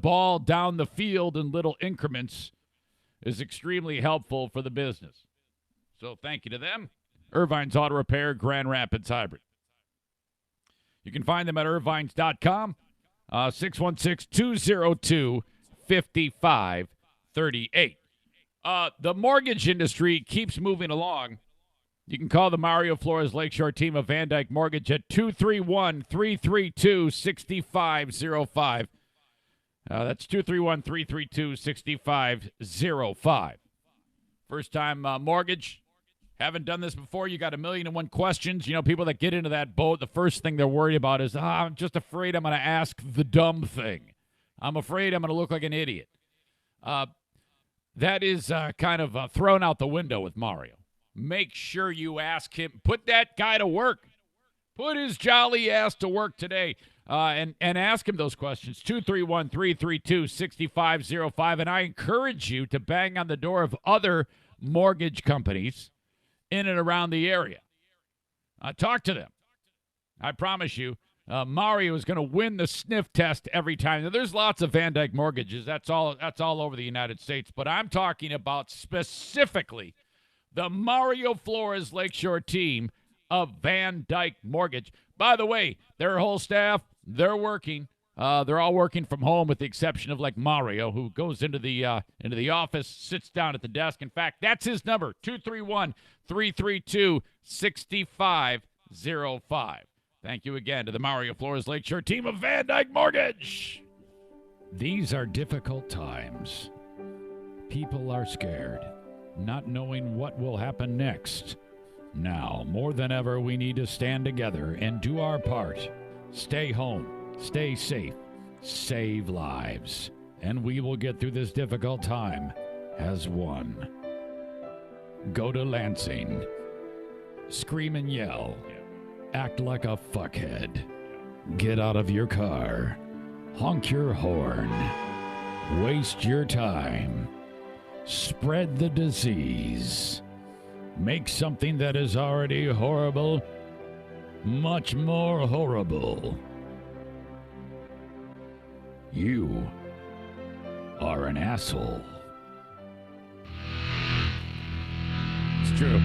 ball down the field in little increments is extremely helpful for the business. So thank you to them. Irvine's Auto Repair, Grand Rapids Hybrid. You can find them at irvines.com, 616-202-5538. The mortgage industry keeps moving along. You can call the Mario Flores Lakeshore team of Van Dyke Mortgage at 231-332-6505. That's 231-332-6505. First time mortgage. Haven't done this before. You got 1,000,001 questions. You know, people that get into that boat, the first thing they're worried about is, I'm just afraid I'm going to ask the dumb thing. I'm afraid I'm going to look like an idiot. That is kind of thrown out the window with Mario. Make sure you ask him. Put that guy to work. Put his jolly ass to work today and ask him those questions. 231-332-6505. And I encourage you to bang on the door of other mortgage companies in and around the area. Talk to them. I promise you, Mario is going to win the sniff test every time. Now, there's lots of Van Dyke mortgages. That's all over the United States. But I'm talking about specifically the Mario Flores Lakeshore team of Van Dyke Mortgage. By the way, their whole staff, they're working. They're all working from home with the exception of, like, Mario, who goes into the office, sits down at the desk. In fact, that's his number, 231-332-6505. Thank you again to the Mario Flores Lakeshore team of Van Dyke Mortgage. These are difficult times. People are scared, not knowing what will happen next. Now, more than ever, we need to stand together and do our part. Stay home, stay safe, save lives, and we will get through this difficult time as one. Go to Lansing. Scream and yell. Act like a fuckhead. Get out of your car. Honk your horn. Waste your time. Spread the disease. Make something that is already horrible much more horrible. You are an asshole. It's true.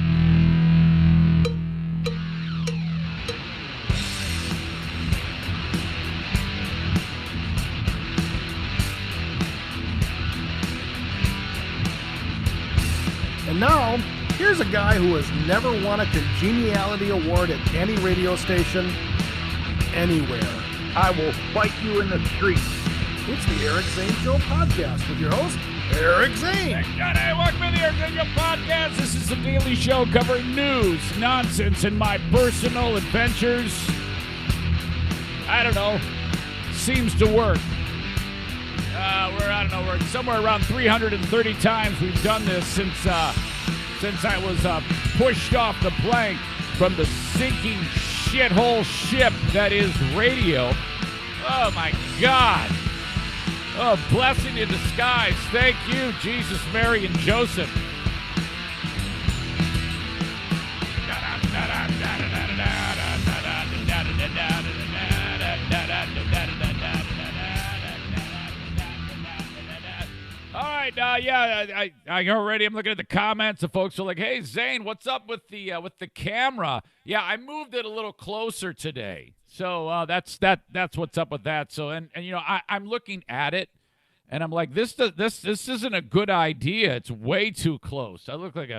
And now, here's a guy who has never won a congeniality award at any radio station anywhere. I will fight you in the street. It's the Eric Zane Show podcast with your host, Eric Zane. Hey, welcome to the Eric Zane Show podcast. This is the daily show covering news, nonsense, and my personal adventures. I don't know. Seems to work. We're somewhere around 330 times we've done this since I was pushed off the plank from the sinking shithole ship that is radio. Oh, my God. Oh, blessing in disguise. Thank you, Jesus, Mary, and Joseph. All right, I already. I'm looking at the comments. The folks are like, "Hey, Zane, what's up with the camera?" Yeah, I moved it a little closer today, so that's what's up with that. So and you know, I'm looking at it, and I'm like, this isn't a good idea. It's way too close. I look like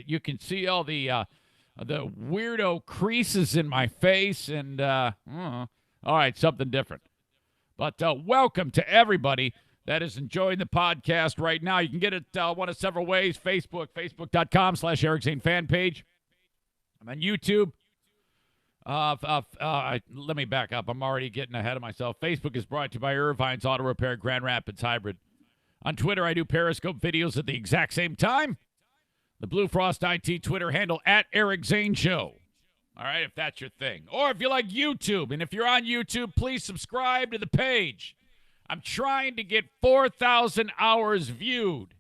you can see all the weirdo creases in my face, and all right, something different. But welcome to everybody that is enjoying the podcast right now. You can get it one of several ways. Facebook.com/Eric Zane fan page. I'm on YouTube. Let me back up. I'm already getting ahead of myself. Facebook is brought to you by Irvine's Auto Repair, Grand Rapids Hybrid. On Twitter, I do Periscope videos at the exact same time. The Blue Frost IT Twitter handle at Eric Zane Show. All right, if that's your thing. Or if you like YouTube, and if you're on YouTube, please subscribe to the page. I'm trying to get 4,000 hours viewed.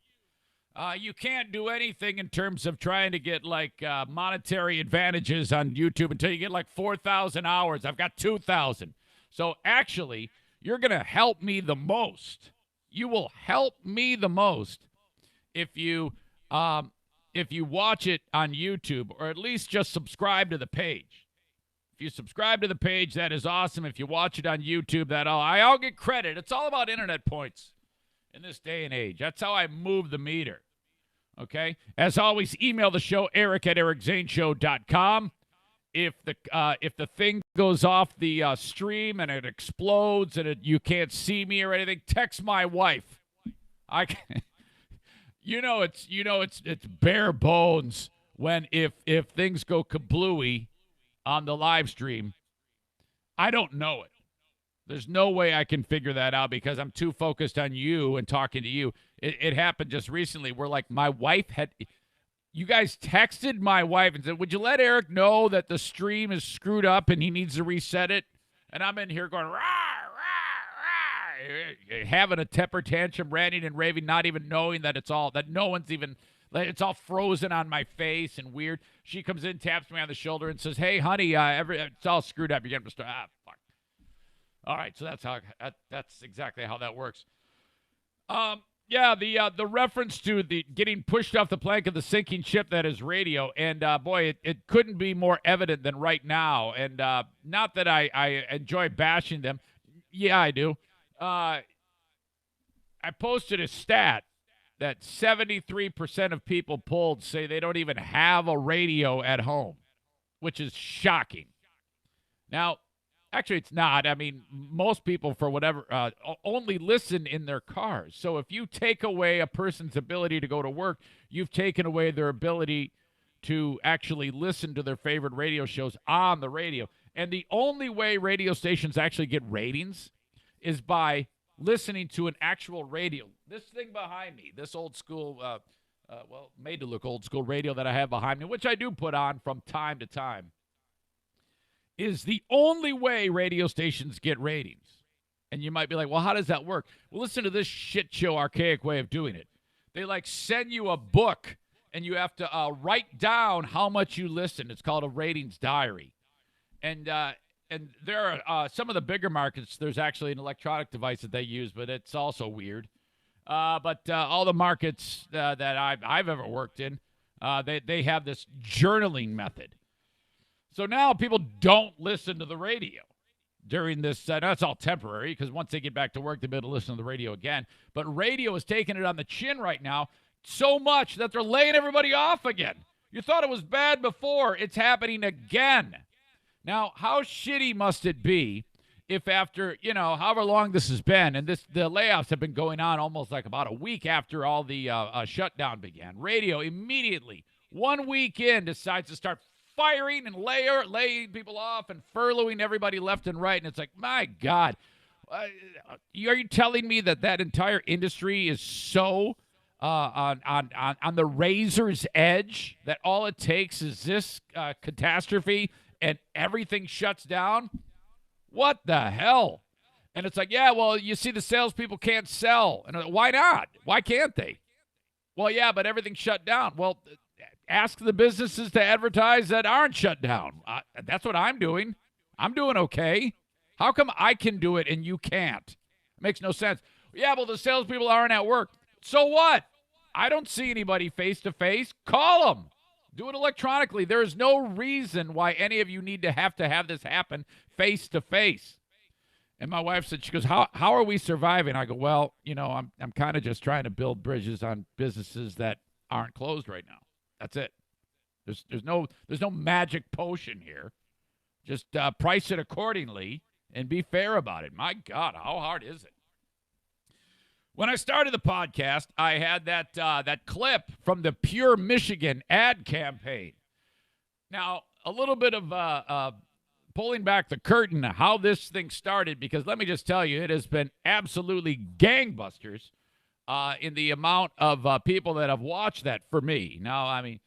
You can't do anything in terms of trying to get, like, monetary advantages on YouTube until you get, like, 4,000 hours. I've got 2,000. So, actually, you're going to help me the most you will help me the most if you watch it on YouTube, or at least just subscribe to the page. If you subscribe to the page, that is awesome. If you watch it on YouTube, I'll get credit. It's all about internet points in this day and age. That's how I move the meter. Okay? As always, email the show, eric@ericzaneshow.com. If the thing goes off the stream and it explodes and you can't see me or anything, text my wife. It's bare bones when if things go kablooey on the live stream. I don't know it. There's no way I can figure that out because I'm too focused on you and talking to you. It happened just recently where, like, my wife you guys texted my wife and said, would you let Eric know that the stream is screwed up and he needs to reset it? And I'm in here going, rah, rah, rah, having a temper tantrum, ranting and raving, not even knowing that it's all frozen on my face and weird. She comes in, taps me on the shoulder and says, hey, honey, it's all screwed up. You're going to start. Fuck. All right, so that's exactly how that works. Yeah, the reference to the getting pushed off the plank of the sinking ship that is radio, and boy, it couldn't be more evident than right now. And not that I enjoy bashing them. Yeah, I do. I posted a stat that 73% of people polled say they don't even have a radio at home, which is shocking. Now, actually, it's not. I mean, most people, for whatever, only listen in their cars. So if you take away a person's ability to go to work, you've taken away their ability to actually listen to their favorite radio shows on the radio. And the only way radio stations actually get ratings is by listening to an actual radio. This thing behind me, this old school, made to look old school radio that I have behind me, which I do put on from time to time, is the only way radio stations get ratings. And you might be like, well, how does that work? Well, listen to this shit show archaic way of doing it. They send you a book and you have to write down how much you listen. It's called a ratings diary. And there are some of the bigger markets, there's actually an electronic device that they use, but it's also weird. But all the markets that I've ever worked in, they have this journaling method. So now people don't listen to the radio during this. That's all temporary because once they get back to work, they'll be able to listen to the radio again. But radio is taking it on the chin right now so much that they're laying everybody off again. You thought it was bad before. It's happening again. Now, how shitty must it be if after, however long this has been, and the layoffs have been going on almost like about a week after all the shutdown began. Radio immediately, 1 week in, decides to start firing and laying people off and furloughing everybody left and right. And it's like, my God, are you telling me that entire industry is so on the razor's edge that all it takes is this catastrophe and everything shuts down? What the hell? And it's like, yeah, well, you see the salespeople can't sell. And why not? Why can't they? Well, yeah, but everything's shut down. Well, ask the businesses to advertise that aren't shut down. That's what I'm doing. I'm doing okay. How come I can do it and you can't? It makes no sense. Yeah, well, the salespeople aren't at work. So what? I don't see anybody face-to-face. Call them. Do it electronically. There is no reason why any of you need to have this happen face-to-face. And my wife said, she goes, how are we surviving? I go, well, I'm kind of just trying to build bridges on businesses that aren't closed right now. That's it. There's no magic potion here. Just price it accordingly and be fair about it. My God, how hard is it? When I started the podcast, I had that clip from the Pure Michigan ad campaign. Now, a little bit of pulling back the curtain how this thing started, because let me just tell you, it has been absolutely gangbusters in the amount of people that have watched that for me. Now, I mean,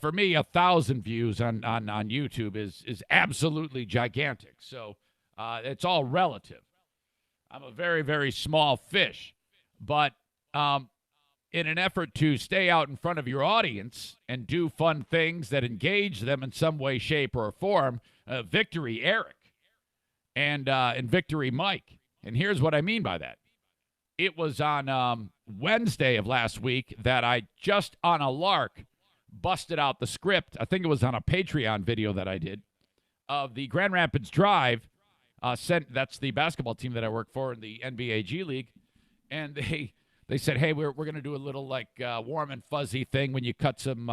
for me, 1,000 views on YouTube is absolutely gigantic. So it's all relative. I'm a very, very small fish. But in an effort to stay out in front of your audience and do fun things that engage them in some way, shape, or form, Victory Eric and Victory Mike. And here's what I mean by that. it was on Wednesday of last week that I just on a lark busted out the script. I think it was on a Patreon video that I did of the Grand Rapids Drive. That's the basketball team that I work for in the NBA G League. And they said, hey, we're going to do a little like warm and fuzzy thing when you cut some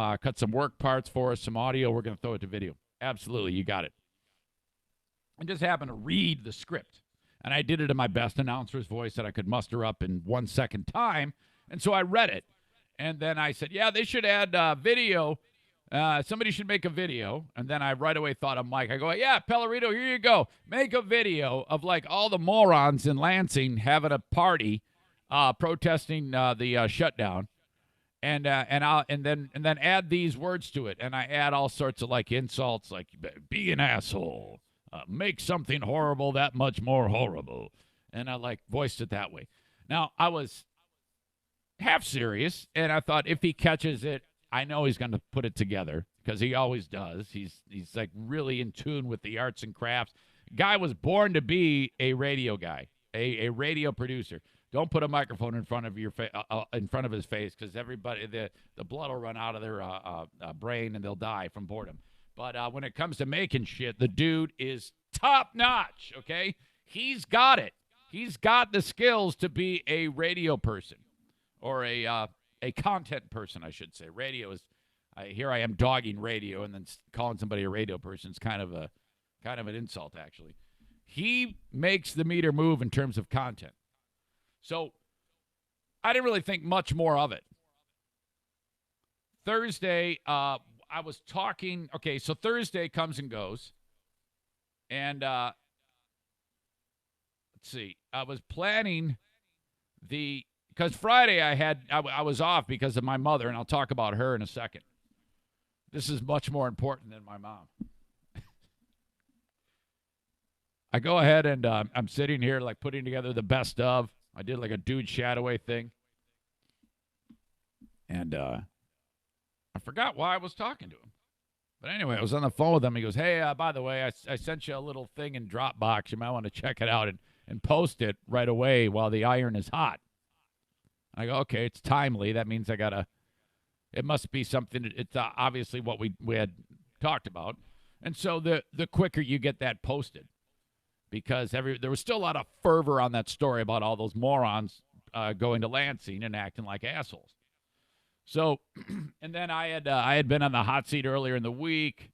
work parts for us, some audio. We're going to throw it to video. Absolutely, you got it. I just happened to read the script. And I did it in my best announcer's voice that I could muster up in 1 second time. And so I read it. And then I said, yeah, they should add video. Somebody should make a video. And then I right away thought of Mike. I go, yeah, Pellerito, here you go. Make a video of like all the morons in Lansing having a party protesting the shutdown. And then add these words to it. And I add all sorts of like insults like be an asshole. Make something horrible that much more horrible. And I like voiced it that way. Now, I was half serious, and I thought if he catches it, I know he's going to put it together because he always does. He's like really in tune with the arts and crafts. Guy was born to be a radio guy, a radio producer. Don't put a microphone in front of in front of his face because everybody the blood will run out of their brain and they'll die from boredom. But when it comes to making shit, the dude is top notch, okay? He's got it. He's got the skills to be a radio person or a content person, I should say. Radio is here I am dogging radio and then calling somebody a radio person is kind of an insult, actually. He makes the meter move in terms of content. So I didn't really think much more of it. Thursday, I was talking, okay, so Thursday comes and goes, and let's see, I was planning because Friday I was off because of my mother, and I'll talk about her in a second. This is much more important than my mom. I go ahead and I'm sitting here like putting together the best of. I did like a dude Shadoway thing, and I forgot why I was talking to him. But anyway, I was on the phone with him. He goes, hey, by the way, I sent you a little thing in Dropbox. You might want to check it out and post it right away while the iron is hot. I go, okay, it's timely. That means it must be something. It's obviously what we had talked about. And so the quicker you get that posted, because there was still a lot of fervor on that story about all those morons going to Lansing and acting like assholes. So, and then I had been on the hot seat earlier in the week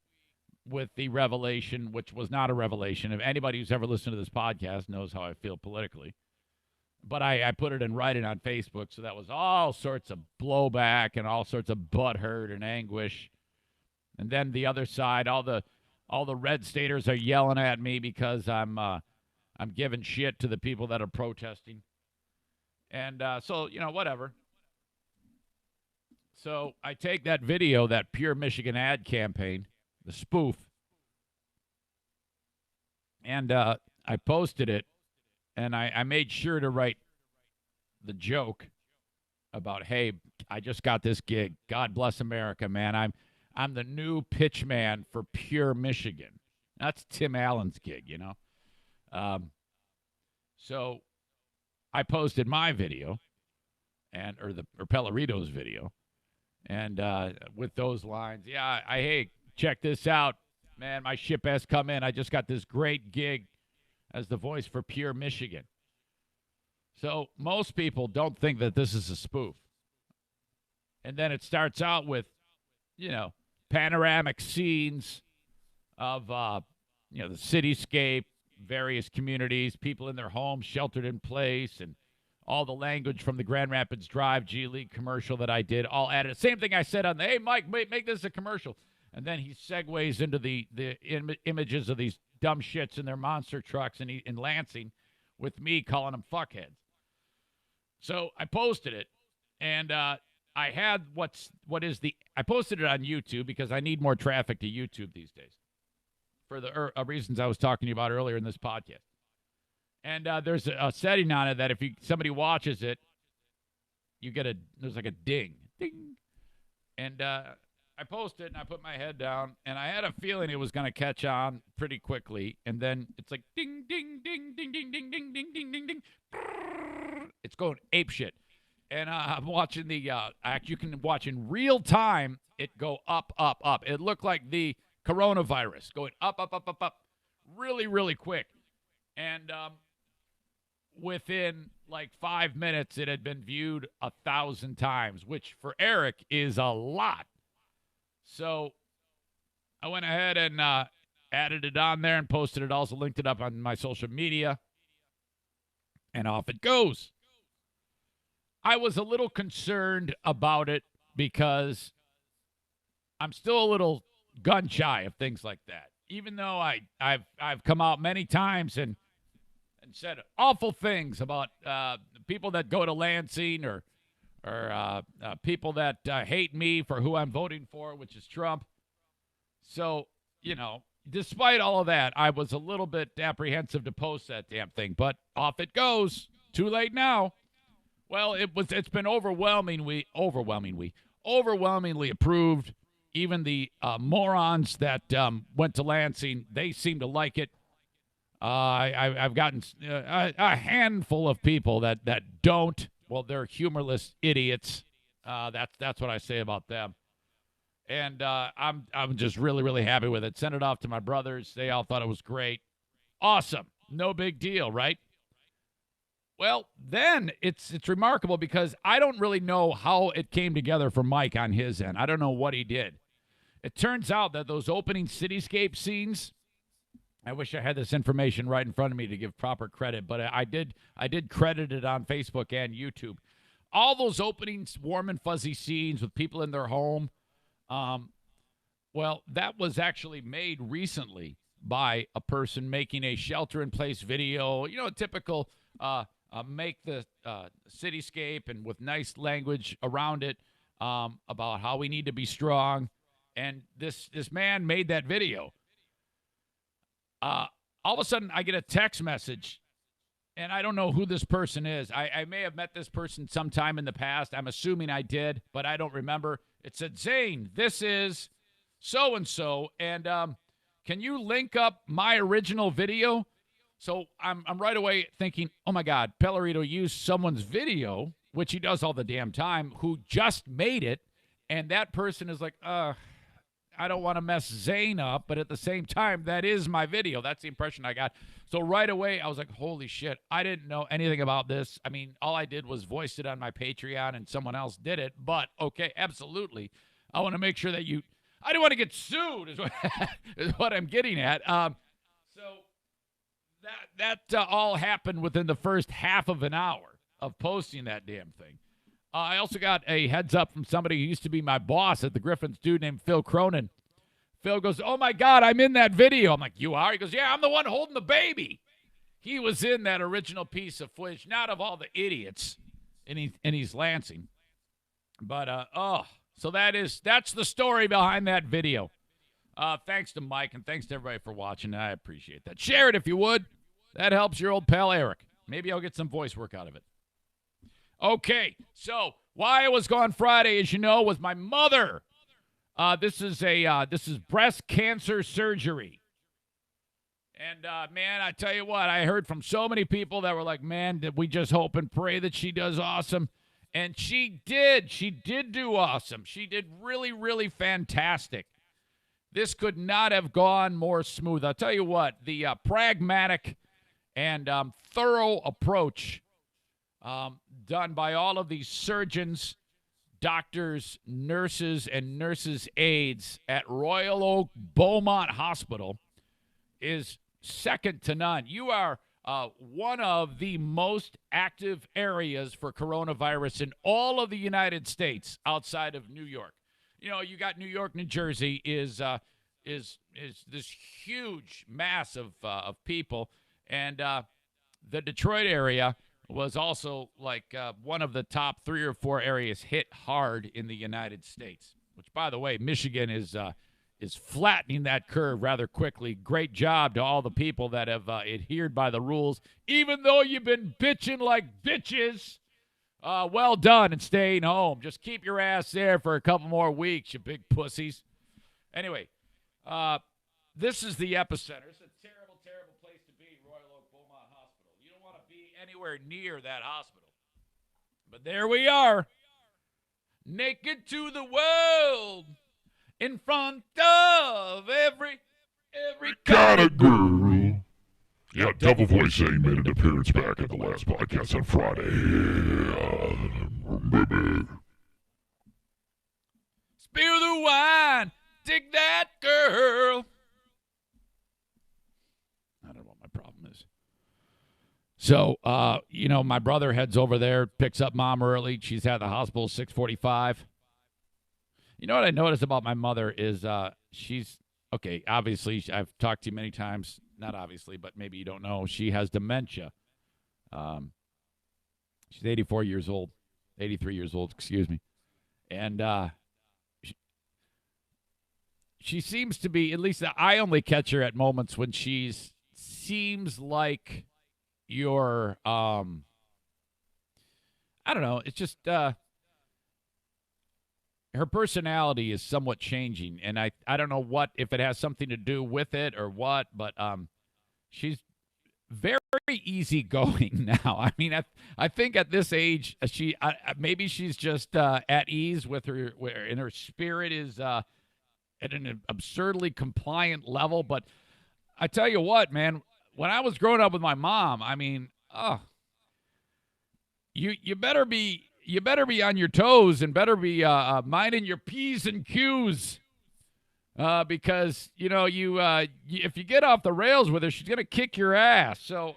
with the revelation, which was not a revelation. If anybody who's ever listened to this podcast knows how I feel politically. But I put it in writing on Facebook, so that was all sorts of blowback and all sorts of butthurt and anguish. And then the other side, all the red staters are yelling at me because I'm giving shit to the people that are protesting. And so, whatever. So I take that video, that Pure Michigan ad campaign, the spoof, and I posted it, and I made sure to write the joke about, hey, I just got this gig. God bless America, man. I'm the new pitch man for Pure Michigan. That's Tim Allen's gig, So I posted my video, or Pellerito's video. And with those lines, yeah, hey, check this out, man. My ship has come in. I just got this great gig as the voice for Pure Michigan. So most people don't think that this is a spoof. And then it starts out with, panoramic scenes of, the cityscape, various communities, people in their homes, sheltered in place, and all the language from the Grand Rapids Drive G League commercial that I did, all added. Same thing I said on the, hey, Mike, make this a commercial. And then he segues into the images of these dumb shits in their monster trucks in Lansing with me calling them fuckheads. So I posted it, and I had I posted it on YouTube because I need more traffic to YouTube these days for the reasons I was talking to you about earlier in this podcast. And there's a setting on it that if somebody watches it, there's like a ding. And I posted and I put my head down, and I had a feeling it was going to catch on pretty quickly. And then it's like ding, ding, ding, ding, ding, ding, ding, ding, ding, ding, ding. It's going apeshit. And I'm watching you can watch in real time it go up, up, up. It looked like the coronavirus going up, up, up, up, up, really, really quick. And within like 5 minutes, it had been viewed 1,000 times, which for Eric is a lot. So I went ahead and added it on there and posted it. Also linked it up on my social media. And off it goes. I was a little concerned about it because I'm still a little gun shy of things like that. Even though I've come out many times and said awful things about people that go to Lansing or people that hate me for who I'm voting for, which is Trump. So, despite all of that, I was a little bit apprehensive to post that damn thing. But off it goes. Too late now. Well, it's been overwhelmingly approved. Even the morons that went to Lansing, they seem to like it. I've gotten a handful of people that don't. Well, they're humorless idiots. That's what I say about them. And I'm just really, really happy with it. Sent it off to my brothers. They all thought it was great. Awesome. No big deal, right? Well, then it's remarkable because I don't really know how it came together for Mike on his end. I don't know what he did. It turns out that those opening cityscape scenes, I wish I had this information right in front of me to give proper credit, but I did credit it on Facebook and YouTube. All those opening warm and fuzzy scenes with people in their home, well, that was actually made recently by a person making a shelter-in-place video, typical make the cityscape and with nice language around it about how we need to be strong. And this man made that video. All of a sudden, I get a text message, and I don't know who this person is. I may have met this person sometime in the past. I'm assuming I did, but I don't remember. It said, Zane, this is so-and-so, and can you link up my original video? So I'm right away thinking, oh, my God, Pellerito used someone's video, which he does all the damn time, who just made it, and that person is like, I don't want to mess Zane up, but at the same time, that is my video. That's the impression I got. So right away, I was like, holy shit, I didn't know anything about this. I mean, all I did was voice it on my Patreon, and someone else did it. But, okay, absolutely. I want to make sure that I don't want to get sued is what I'm getting at. So that all happened within the first half of an hour of posting that damn thing. I also got a heads up from somebody who used to be my boss at the Griffins, dude named Phil Cronin. Phil goes, oh, my God, I'm in that video. I'm like, you are? He goes, yeah, I'm the one holding the baby. He was in that original piece of footage, not of all the idiots in East Lansing. But, so that's the story behind that video. Thanks to Mike, and thanks to everybody for watching. I appreciate that. Share it if you would. That helps your old pal Eric. Maybe I'll get some voice work out of it. Okay, so why I was gone Friday, as you know, was my mother. This is breast cancer surgery. And, man, I tell you what, I heard from so many people that were like, man, did we just hope and pray that she does awesome? And she did. She did do awesome. She did really, really fantastic. This could not have gone more smooth. I'll tell you what, the pragmatic and thorough approach done by all of these surgeons, doctors, nurses, and nurses' aides at Royal Oak Beaumont Hospital is second to none. You are one of the most active areas for coronavirus in all of the United States outside of New York. You know, you got New York, New Jersey is this huge mass of people, and the Detroit area was also like one of the top 3 or 4 areas hit hard in the United States, which, by the way, Michigan is flattening that curve rather quickly. Great job to all the people that have adhered by the rules, even though you've been bitching like bitches. Well done and staying home. Just keep your ass there for a couple more weeks, you big pussies. Anyway, this is the epicenter. It's a terrible, terrible place to be, Royal Oak Beaumont Hospital. You don't want to be anywhere near that hospital. But there we are, naked to the world, in front of every kind of girl. Yeah, Double Voice Zane made an appearance back at the last podcast on Friday. Baby. Spill the wine, dig that girl. I don't know what my problem is. So, my brother heads over there, picks up mom early. She's at the hospital 6:45. You know what I noticed about my mother is she's, okay, obviously, I've talked to you many times. Not obviously, but maybe you don't know. She has dementia. She's 84 years old. 83 years old, excuse me. And she seems to be, at least I only catch her at moments when seems like you're, I don't know, it's just, her personality is somewhat changing, and I don't know if it has something to do with it or what, but she's very easygoing now. I mean, I think at this age, maybe she's just at ease with her, and her spirit is at an absurdly compliant level. But I tell you what, man, when I was growing up with my mom, I mean, you better be on your toes and better be minding your P's and Q's, because if you get off the rails with her, she's gonna kick your ass. So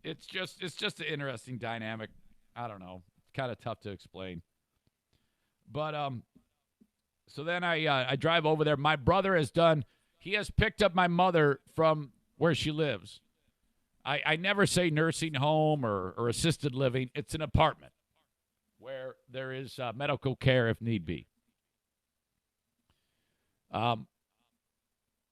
it's just an interesting dynamic. I don't know, kind of tough to explain. But so then I drive over there. My brother has picked up my mother from where she lives. I never say nursing home or assisted living. It's an apartment where there is medical care if need be.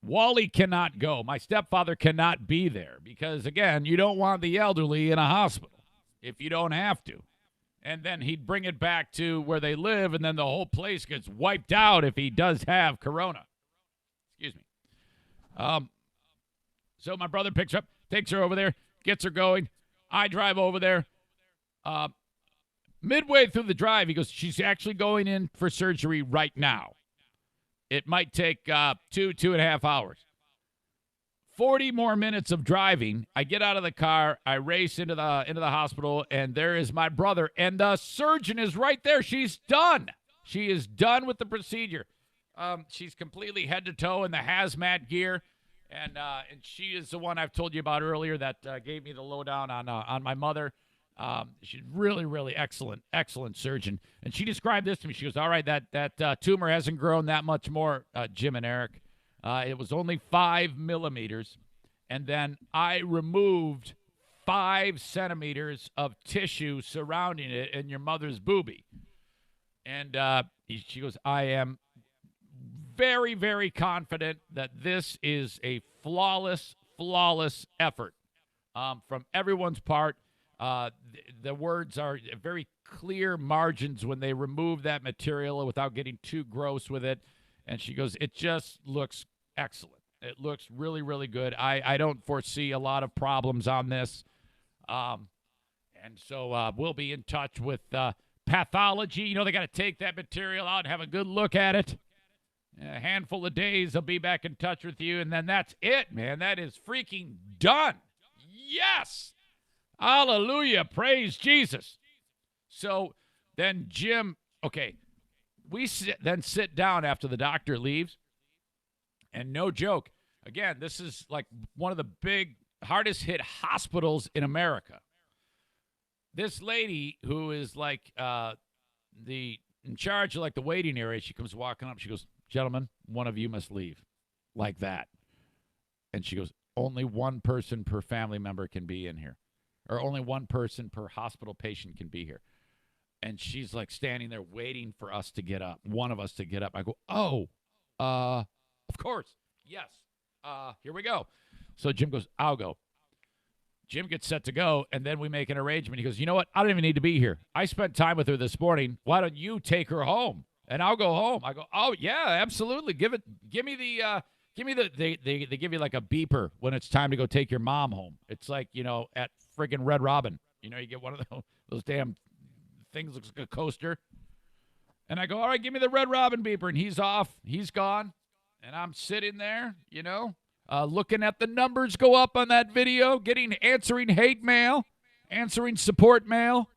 Wally cannot go. My stepfather cannot be there because, again, you don't want the elderly in a hospital if you don't have to. And then he'd bring it back to where they live, and then the whole place gets wiped out if he does have corona. Excuse me. So my brother picks her up, takes her over there, gets her going. I drive over there. Midway through the drive, he goes, she's actually going in for surgery right now. It might take 2.5 hours. 40 more minutes of driving. I get out of the car. I race into the hospital, and there is my brother, and the surgeon is right there. She's done. She is done with the procedure. She's completely head to toe in the hazmat gear, and she is the one I've told you about earlier that gave me the lowdown on my mother. She's really, really excellent surgeon. And she described this to me. She goes, all right, that tumor hasn't grown that much more, Jim and Eric. It was only 5 millimeters. And then I removed 5 centimeters of tissue surrounding it in your mother's boobie. And she goes, I am very, very confident that this is a flawless effort from everyone's part. The words are very clear margins when they remove that material without getting too gross with it. And she goes, it just looks excellent. It looks really, really good. I don't foresee a lot of problems on this. And so we'll be in touch with pathology. They got to take that material out and have a good look at it. A handful of days, I'll be back in touch with you. And then that's it, man. That is freaking done. Yes. Hallelujah. Praise Jesus. So then Jim, okay, we sit down after the doctor leaves. And no joke, again, this is like one of the big, hardest hit hospitals in America. This lady who is like in charge of like the waiting area, she comes walking up. She goes, gentlemen, one of you must leave, like that. And she goes, only one person per family member can be in here. Or only one person per hospital patient can be here. And she's like standing there waiting for us to get up, one of us to get up. I go, of course, yes. Here we go. So Jim goes, I'll go. Jim gets set to go, and then we make an arrangement. He goes, you know what? I don't even need to be here. I spent time with her this morning. Why don't you take her home, and I'll go home? I go, oh yeah, absolutely. Give me the. They give you like a beeper when it's time to go take your mom home. It's like, at friggin' Red Robin. You know, you get one of those damn things looks like a coaster. And I go, all right, give me the Red Robin beeper. And he's off. He's gone. And I'm sitting there, you know, looking at the numbers go up on that video, answering hate mail, answering support mail.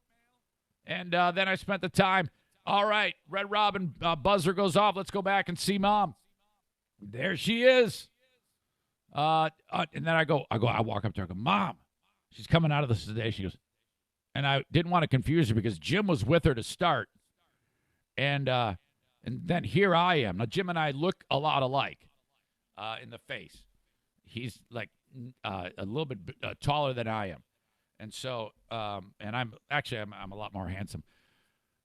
And then I spent the time, all right, Red Robin buzzer goes off. Let's go back and see Mom. There she is. And then I walk up to her, I go, Mom. She's coming out of the sedation. She goes, and I didn't want to confuse her because Jim was with her to start. And then here I am. Now, Jim and I look a lot alike in the face. He's like a little bit taller than I am. And so, and I'm a lot more handsome.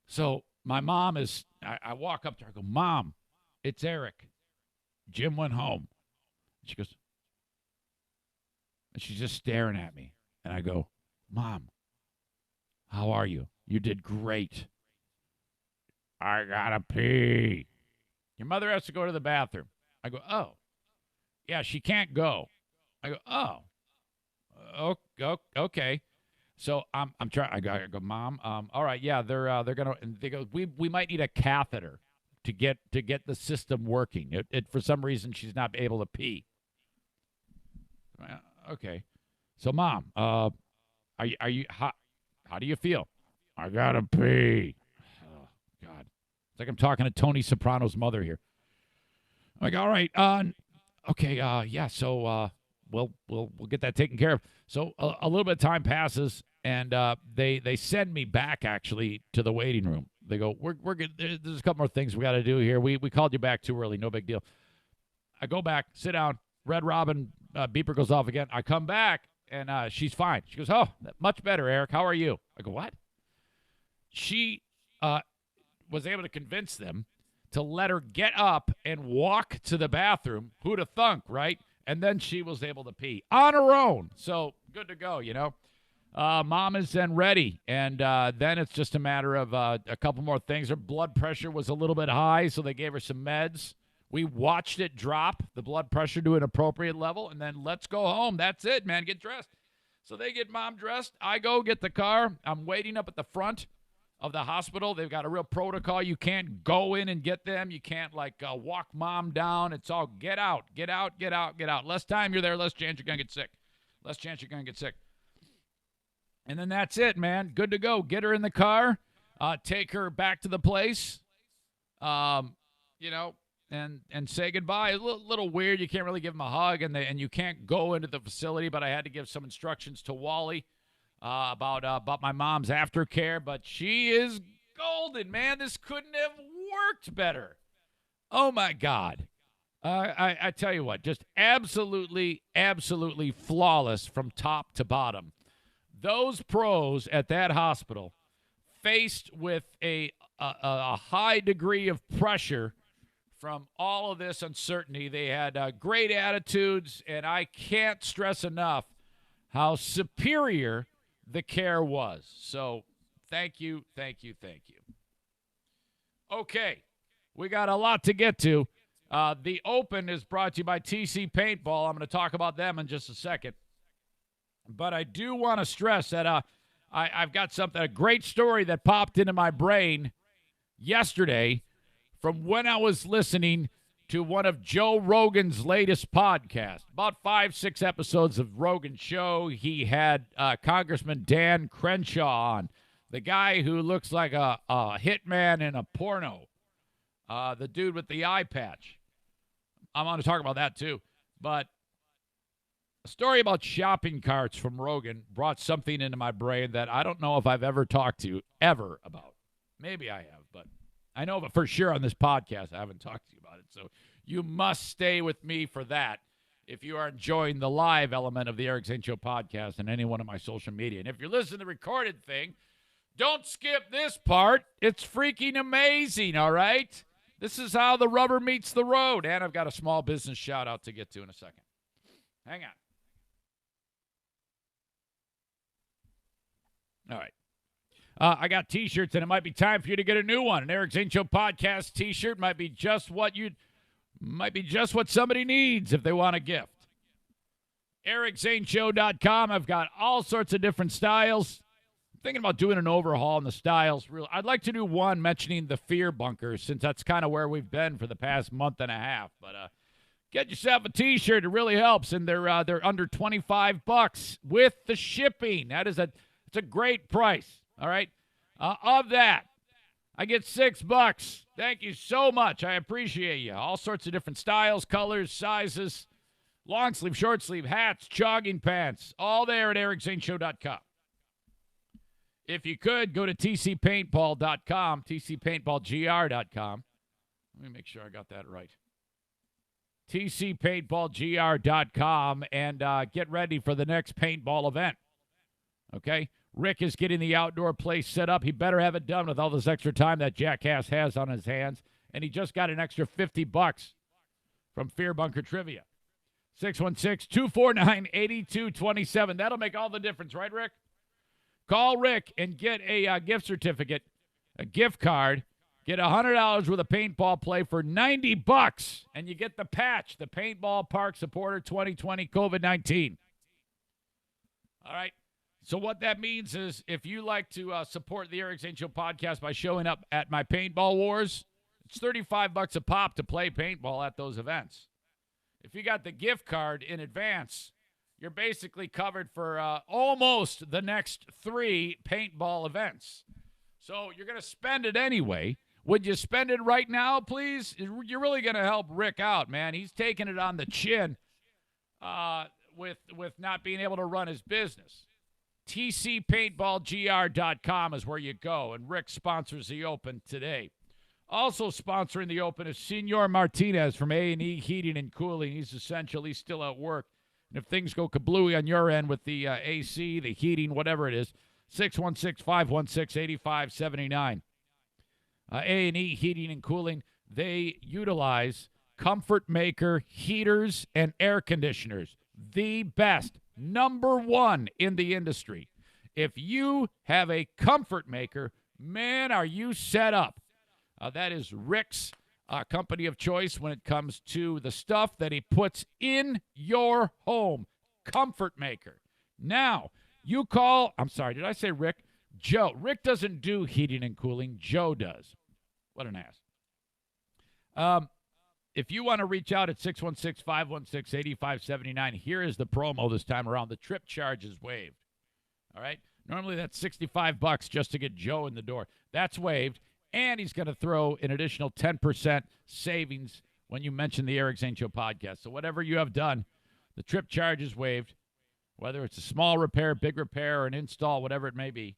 So my mom is, I walk up to her, I go, Mom, it's Eric. Jim went home. She goes, and she's just staring at me. And I go, Mom, how are you? You did great. I gotta pee. Your mother has to go to the bathroom. I go, oh. Yeah, she can't go. I go, oh. Okay. So I'm trying. I go, Mom. All right. Yeah, they're gonna. And they go, we might need a catheter to get the system working. It for some reason she's not able to pee. Okay. So Mom, are you how do you feel? I gotta pee. Oh, God, it's like I'm talking to Tony Soprano's mother here. I'm like, all right. Okay. Yeah. So we'll get that taken care of. So a little bit of time passes, and they send me back actually to the waiting room. They go, we're good. There's a couple more things we got to do here. We called you back too early. No big deal. I go back, sit down. Red Robin beeper goes off again. I come back, and she's fine. She goes, oh, much better, Eric. How are you? I go, what? She was able to convince them to let her get up and walk to the bathroom. Who'd have thunk, right? And then she was able to pee on her own. So good to go, you know. Mom is then ready, and then it's just a matter of a couple more things. Her blood pressure was a little bit high, so they gave her some meds. We watched it drop, the blood pressure to an appropriate level, and then let's go home. That's it, man. Get dressed. So they get Mom dressed. I go get the car. I'm waiting up at the front of the hospital. They've got a real protocol. You can't go in and get them. You can't, walk Mom down. It's all get out, get out, get out, get out. Less time you're there, less chance you're going to get sick. Less chance you're going to get sick. And then that's it, man. Good to go. Get her in the car. Take her back to the place. And say goodbye. It's a little weird. You can't really give them a hug, and you can't go into the facility. But I had to give some instructions to Wally about my mom's aftercare. But she is golden, man. This couldn't have worked better. Oh my God! I tell you what, just absolutely flawless from top to bottom. Those pros at that hospital, faced with a high degree of pressure from all of this uncertainty, they had great attitudes, and I can't stress enough how superior the care was. So thank you. Okay, we got a lot to get to. The Open is brought to you by TC Paintball. I'm going to talk about them in just a second. But I do want to stress that I've got a great story that popped into my brain yesterday from when I was listening to one of Joe Rogan's latest podcasts. About 5-6 episodes of Rogan's show. He had Congressman Dan Crenshaw on, the guy who looks like a hitman in a porno, the dude with the eye patch. I'm going to talk about that too. But a story about shopping carts from Rogan brought something into my brain that I don't know if I've ever talked to you ever about. Maybe I have, but I know for sure on this podcast I haven't talked to you about it. So you must stay with me for that if you are enjoying the live element of the Eric Zane Show podcast and any one of my social media. And if you're listening to the recorded thing, don't skip this part. It's freaking amazing, all right? This is how the rubber meets the road. And I've got a small business shout-out to get to in a second. Hang on. All right. I got T-shirts, and it might be time for you to get a new one. An Eric Zane Show podcast T-shirt might be just what somebody needs if they want a gift. EricZaneShow.com. I've got all sorts of different styles. thinking about doing an overhaul in the styles. I'd like to do one mentioning the Fear Bunkers, since that's kind of where we've been for the past month and a half. But get yourself a T-shirt; it really helps, and they're under $25 with the shipping. It's a great price. All right, of that, I get $6. Thank you so much. I appreciate you. All sorts of different styles, colors, sizes, long sleeve, short sleeve, hats, jogging pants, all there at ericzaneshow.com. If you could, go to tcpaintball.com, tcpaintballgr.com. Let me make sure I got that right. tcpaintballgr.com, and get ready for the next paintball event. Okay? Rick is getting the outdoor place set up. He better have it done with all this extra time that jackass has on his hands. And he just got an extra $50 from Fear Bunker Trivia. 616-249-8227. That'll make all the difference, right, Rick? Call Rick and get a gift certificate, a gift card. Get $100 worth of paintball play for $90, and you get the patch, the Paintball Park Supporter 2020 COVID-19. All right. So what that means is if you like to support the Eric Zane Show podcast by showing up at my Paintball Wars, it's $35 a pop to play paintball at those events. If you got the gift card in advance, you're basically covered for almost the next 3 paintball events. So you're going to spend it anyway. Would you spend it right now, please? You're really going to help Rick out, man. He's taking it on the chin with not being able to run his business. tcpaintballgr.com is where you go, and Rick sponsors the Open today. Also sponsoring the Open is Senor Martinez from A&E Heating and Cooling. He's essential. He's still at work. And if things go kablooey on your end with the AC, the heating, whatever it is, 616-516-8579. A&E Heating and Cooling, they utilize Comfort Maker heaters and air conditioners. The best, #1 in the industry. If you have a Comfort Maker, man, are you set up. That is Rick's company of choice when it comes to the stuff that he puts in your home. Comfort Maker. Now, you call, I'm sorry, did I say Rick? Joe. Rick doesn't do heating and cooling. Joe does. What an ass. If you want to reach out at 616-516-8579, here is the promo this time around. The trip charge is waived. All right? Normally that's $65 just to get Joe in the door. That's waived. And he's going to throw an additional 10% savings when you mention the Eric Zane Show podcast. So whatever you have done, the trip charge is waived, whether it's a small repair, big repair, or an install, whatever it may be,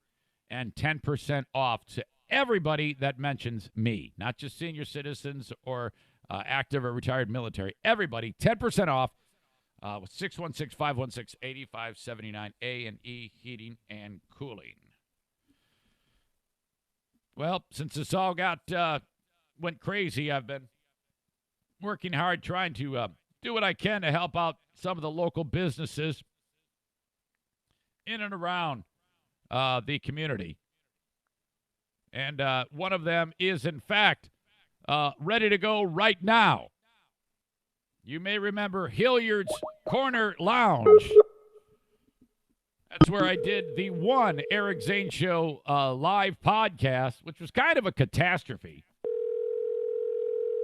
and 10% off to everybody that mentions me, not just senior citizens or active or retired military. Everybody, 10% off with 616-516-8579, A&E Heating and Cooling. Well, since this all went crazy, I've been working hard trying to do what I can to help out some of the local businesses in and around the community. And one of them is, in fact, ready to go right now. You may remember Hilliard's Corner Lounge. That's where I did the one Eric Zane Show live podcast, which was kind of a catastrophe.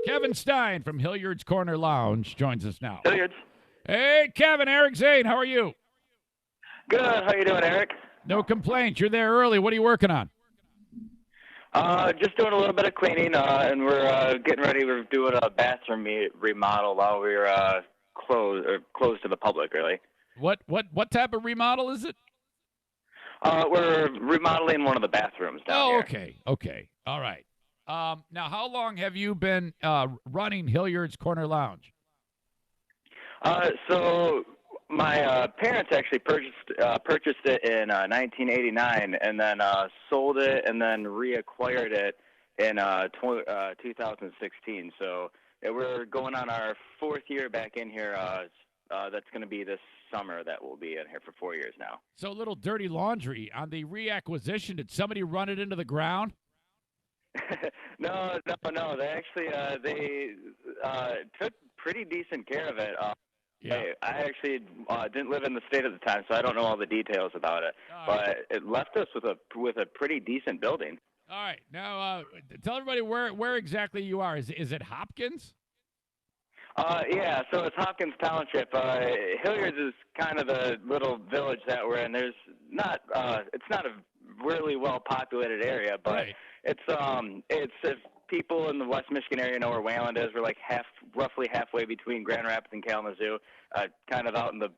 Kevin Stein from Hilliard's Corner Lounge joins us now. Hilliard's. Hey, Kevin, Eric Zane, how are you? Good. How you doing, Eric? No complaints. You're there early. What are you working on? Just doing a little bit of cleaning, and we're getting ready. We're doing a bathroom remodel while we're closed to the public, really. What type of remodel is it? We're remodeling one of the bathrooms down here. Okay. All right. Now, how long have you been running Hilliard's Corner Lounge? So my parents actually purchased it in 1989, and then sold it, and then reacquired it in 2016. So we're going on our 4th year back in here. That's going to be this summer that we'll be in here for 4 years now. So a little dirty laundry on the reacquisition. Did somebody run it into the ground? No. They actually they took pretty decent care of it. Yeah. I actually didn't live in the state at the time, so I don't know all the details about it. All right. But it left us with a pretty decent building. All right. Now, tell everybody where exactly you are. Is it Hopkins? Yeah, so it's Hopkins Township. Hilliards is kind of the little village that we're in. There's not it's not a really well populated area, but Right. it's if people in the West Michigan area know where Wayland is, we're like roughly halfway between Grand Rapids and Kalamazoo, kind of out in the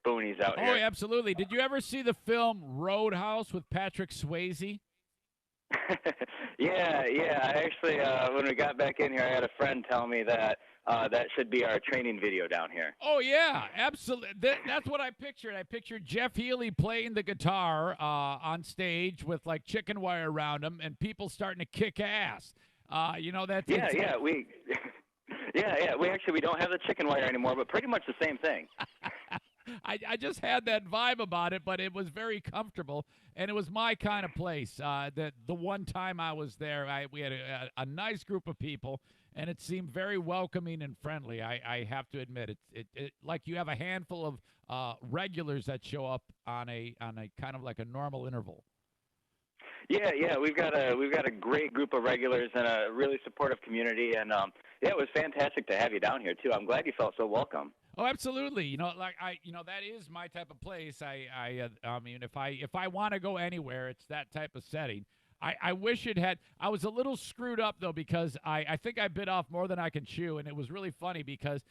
boonies out Oh, here. absolutely. Did you ever see the film Roadhouse with Patrick Swayze? Yeah. I actually, when we got back in here, I had a friend tell me that that should be our training video down here. Oh, yeah, absolutely. That's what I pictured. I pictured Jeff Healey playing the guitar on stage with, like, chicken wire around him and people starting to kick ass. That's... Yeah, we... Yeah. We don't have the chicken wire anymore, but pretty much the same thing. I just had that vibe about it, but it was very comfortable, and it was my kind of place. The one time I was there, we had a nice group of people, and it seemed very welcoming and friendly. I have to admit, it like you have a handful of regulars that show up on a kind of like a normal interval. Yeah, we've got a great group of regulars and a really supportive community, and it was fantastic to have you down here too. I'm glad you felt so welcome. Oh, absolutely. That is my type of place. I mean, if I want to go anywhere, it's that type of setting. I wish it had. I was a little screwed up though because I think I bit off more than I can chew, and it was really funny because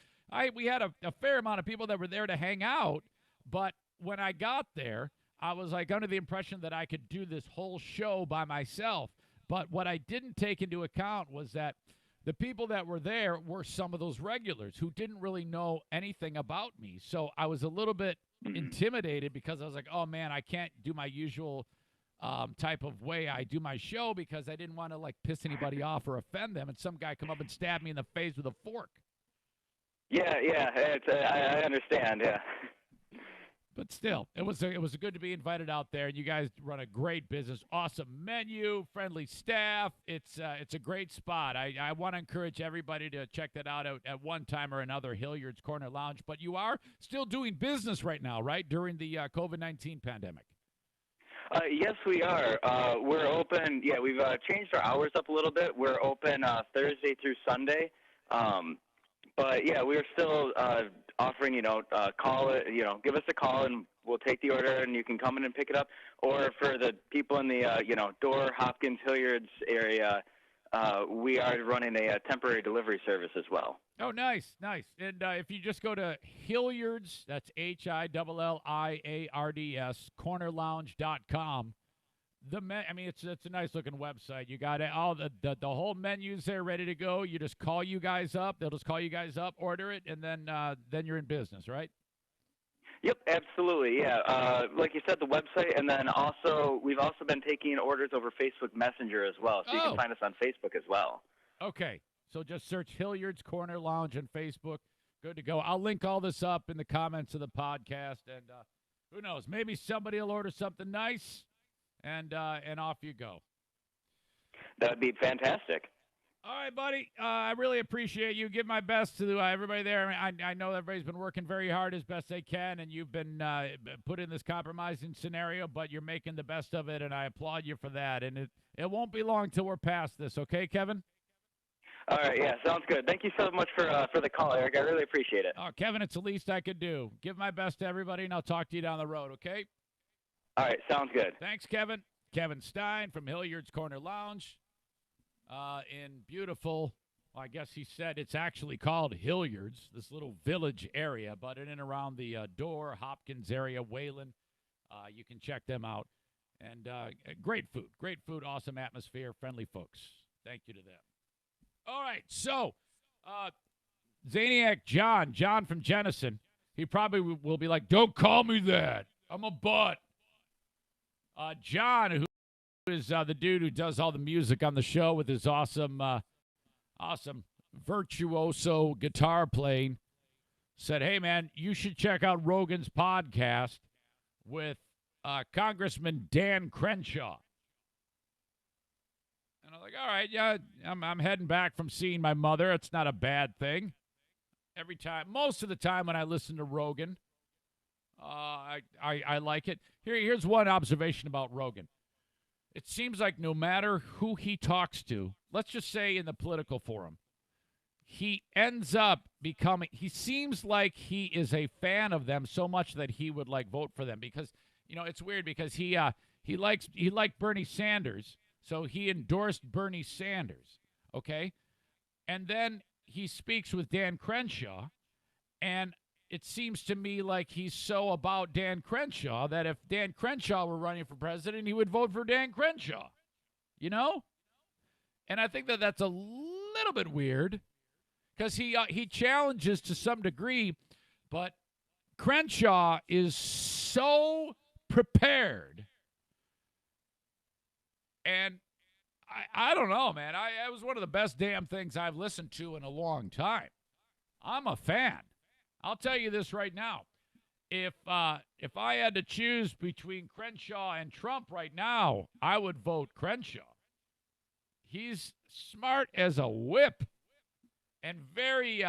we had a fair amount of people that were there to hang out, but when I got there, I was like under the impression that I could do this whole show by myself. But what I didn't take into account was that the people that were there were some of those regulars who didn't really know anything about me. So I was a little bit intimidated because I was like, oh, man, I can't do my usual type of way I do my show because I didn't want to, like, piss anybody off or offend them. And some guy come up and stab me in the face with a fork. Yeah, I understand, yeah. But still, it was good to be invited out there, and you guys run a great business, awesome menu, friendly staff. It's a great spot. I want to encourage everybody to check that out at one time or another, Hilliard's Corner Lounge. But you are still doing business right now, right, during the COVID-19 pandemic? Yes, we are. We're open. Yeah, we've changed our hours up a little bit. We're open Thursday through Sunday. But yeah, we're still offering, call it, give us a call and we'll take the order and you can come in and pick it up. Or for the people in the, Door, Hopkins, Hilliards area, we are running a temporary delivery service as well. Oh, nice. And if you just go to Hilliards, that's HILLIARDS, cornerlounge.com. It's a nice looking website. You got all the whole menus there ready to go. You just call you guys up. They'll just call you guys up, order it, and then you're in business, right? Yep, absolutely. Yeah, like you said, the website, and then we've also been taking orders over Facebook Messenger as well. So you can find us on Facebook as well. Okay, so just search Hilliard's Corner Lounge on Facebook. Good to go. I'll link all this up in the comments of the podcast, and who knows? Maybe somebody will order something nice. And off you go. That would be fantastic. All right, buddy. I really appreciate you. Give my best to everybody there. I know everybody's been working very hard as best they can, and you've been put in this compromising scenario, but you're making the best of it, and I applaud you for that. And it won't be long till we're past this, okay, Kevin? All right, yeah, sounds good. Thank you so much for the call, Eric. I really appreciate it. Oh, Kevin, it's the least I could do. Give my best to everybody, and I'll talk to you down the road, okay? All right, sounds good. Thanks, Kevin. Kevin Stein from Hilliard's Corner Lounge in beautiful, well, I guess he said it's actually called Hilliard's, this little village area, but in and around the Door, Hopkins area, Wayland. You can check them out. And great food, awesome atmosphere, friendly folks. Thank you to them. All right, so Zaniac John from Jennison, he probably will be like, don't call me that. I'm a butt. John, who is the dude who does all the music on the show with his awesome virtuoso guitar playing, said, hey, man, you should check out Rogan's podcast with Congressman Dan Crenshaw. And I'm like, all right, yeah, I'm heading back from seeing my mother. It's not a bad thing. every time, most of the time when I listen to Rogan. I like it. Here's one observation about Rogan. It seems like no matter who he talks to, let's just say in the political forum, he ends up he seems like he is a fan of them so much that he would like vote for them because, it's weird because he liked Bernie Sanders, so he endorsed Bernie Sanders, okay? And then he speaks with Dan Crenshaw, and it seems to me like he's so about Dan Crenshaw that if Dan Crenshaw were running for president, he would vote for Dan Crenshaw, And I think that that's a little bit weird because he challenges to some degree, but Crenshaw is so prepared. And I don't know, man. It was one of the best damn things I've listened to in a long time. I'm a fan. I'll tell you this right now. If I had to choose between Crenshaw and Trump right now, I would vote Crenshaw. He's smart as a whip and very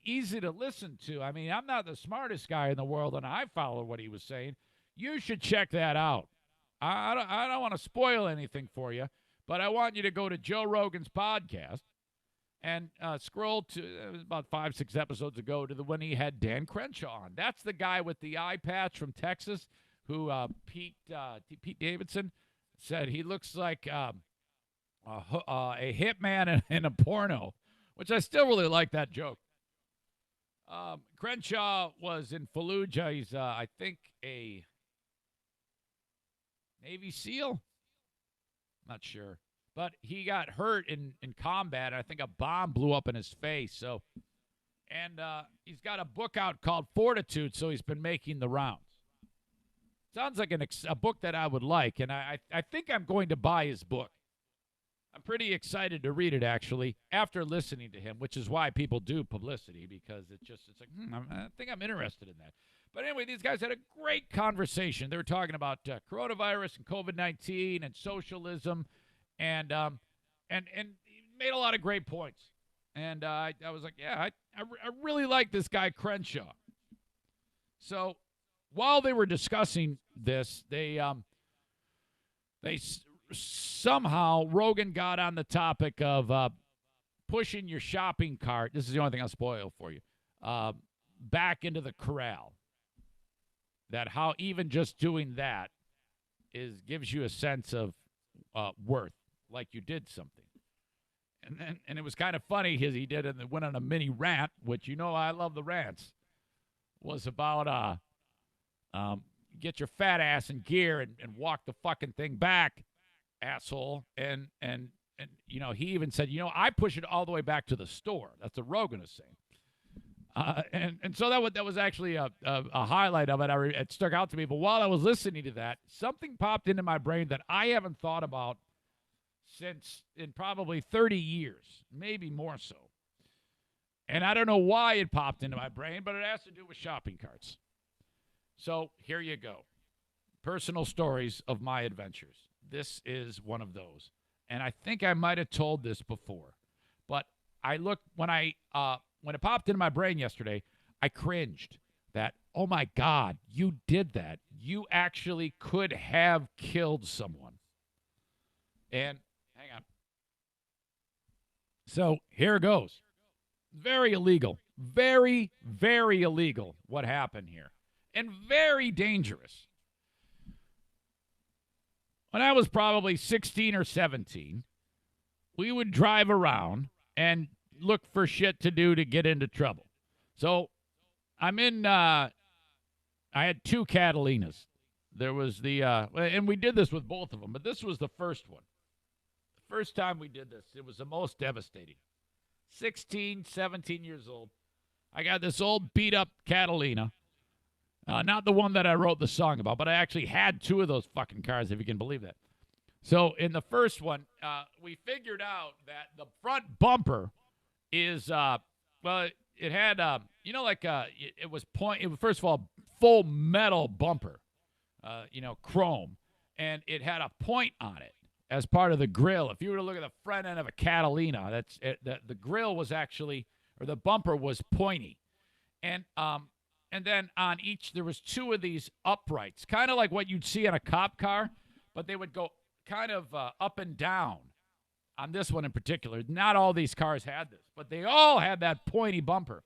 easy to listen to. I mean, I'm not the smartest guy in the world, and I follow what he was saying. You should check that out. I don't want to spoil anything for you, but I want you to go to Joe Rogan's podcast and scroll to it was about 5-6 episodes ago to when he had Dan Crenshaw on. That's the guy with the eye patch from Texas who Pete Davidson said he looks like a hitman in a porno, which I still really like that joke. Crenshaw was in Fallujah. He's, I think, a Navy SEAL. Not sure. But he got hurt in combat. I think a bomb blew up in his face. And he's got a book out called Fortitude, so he's been making the rounds. Sounds like a book that I would like, and I think I'm going to buy his book. I'm pretty excited to read it, actually, after listening to him, which is why people do publicity, because it's like, I think I'm interested in that. But anyway, these guys had a great conversation. They were talking about coronavirus and COVID-19 and socialism, and made a lot of great points. And I was like, yeah, I really like this guy Crenshaw. So while they were discussing this, they somehow Rogan got on the topic of pushing your shopping cart. This is the only thing I'll spoil for you. Back into the corral. That how even just doing that gives you a sense of worth, like you did something. And it was kind of funny because he went on a mini rant, which I love the rants. Was about get your fat ass in gear and walk the fucking thing back, asshole. And he even said, I push it all the way back to the store. That's what Rogan is saying. And so that was actually a highlight of it. It stuck out to me. But while I was listening to that, something popped into my brain that I haven't thought about since in probably 30 years, maybe more so. And I don't know why it popped into my brain, but it has to do with shopping carts. So here you go. Personal stories of my adventures. This is one of those. And I think I might have told this before. But I looked when it popped into my brain yesterday, I cringed that, oh my God, you did that. You actually could have killed someone. And hang on. So here goes. Very illegal. Very, very illegal what happened here. And very dangerous. When I was probably 16 or 17, we would drive around and look for shit to do to get into trouble. So I'm in, I had 2 Catalinas. There was and we did this with both of them, but this was the first one. The first time we did this, it was the most devastating. 16, 17 years old. I got this old beat up Catalina. Not the one that I wrote the song about, but I actually had 2 of those fucking cars, if you can believe that. So in the first one, we figured out that the front bumper is, it had, it was first of all, full metal bumper, chrome, and it had a point on it as part of the grill. If you were to look at the front end of a Catalina, the grill was actually or the bumper was pointy. And then on each, there was 2 of these uprights, kind of like what you'd see in a cop car, but they would go kind of up and down on this one in particular. Not all these cars had this, but they all had that pointy bumper.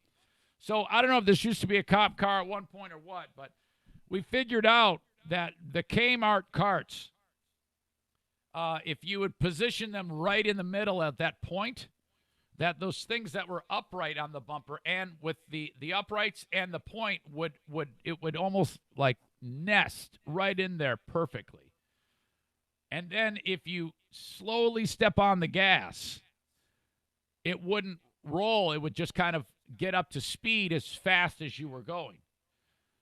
So I don't know if this used to be a cop car at one point or what, but we figured out that the Kmart carts, if you would position them right in the middle at that point, that those things that were upright on the bumper and with the uprights and the point would almost like nest right in there perfectly. And then if you slowly step on the gas, it wouldn't roll. It would just kind of get up to speed as fast as you were going.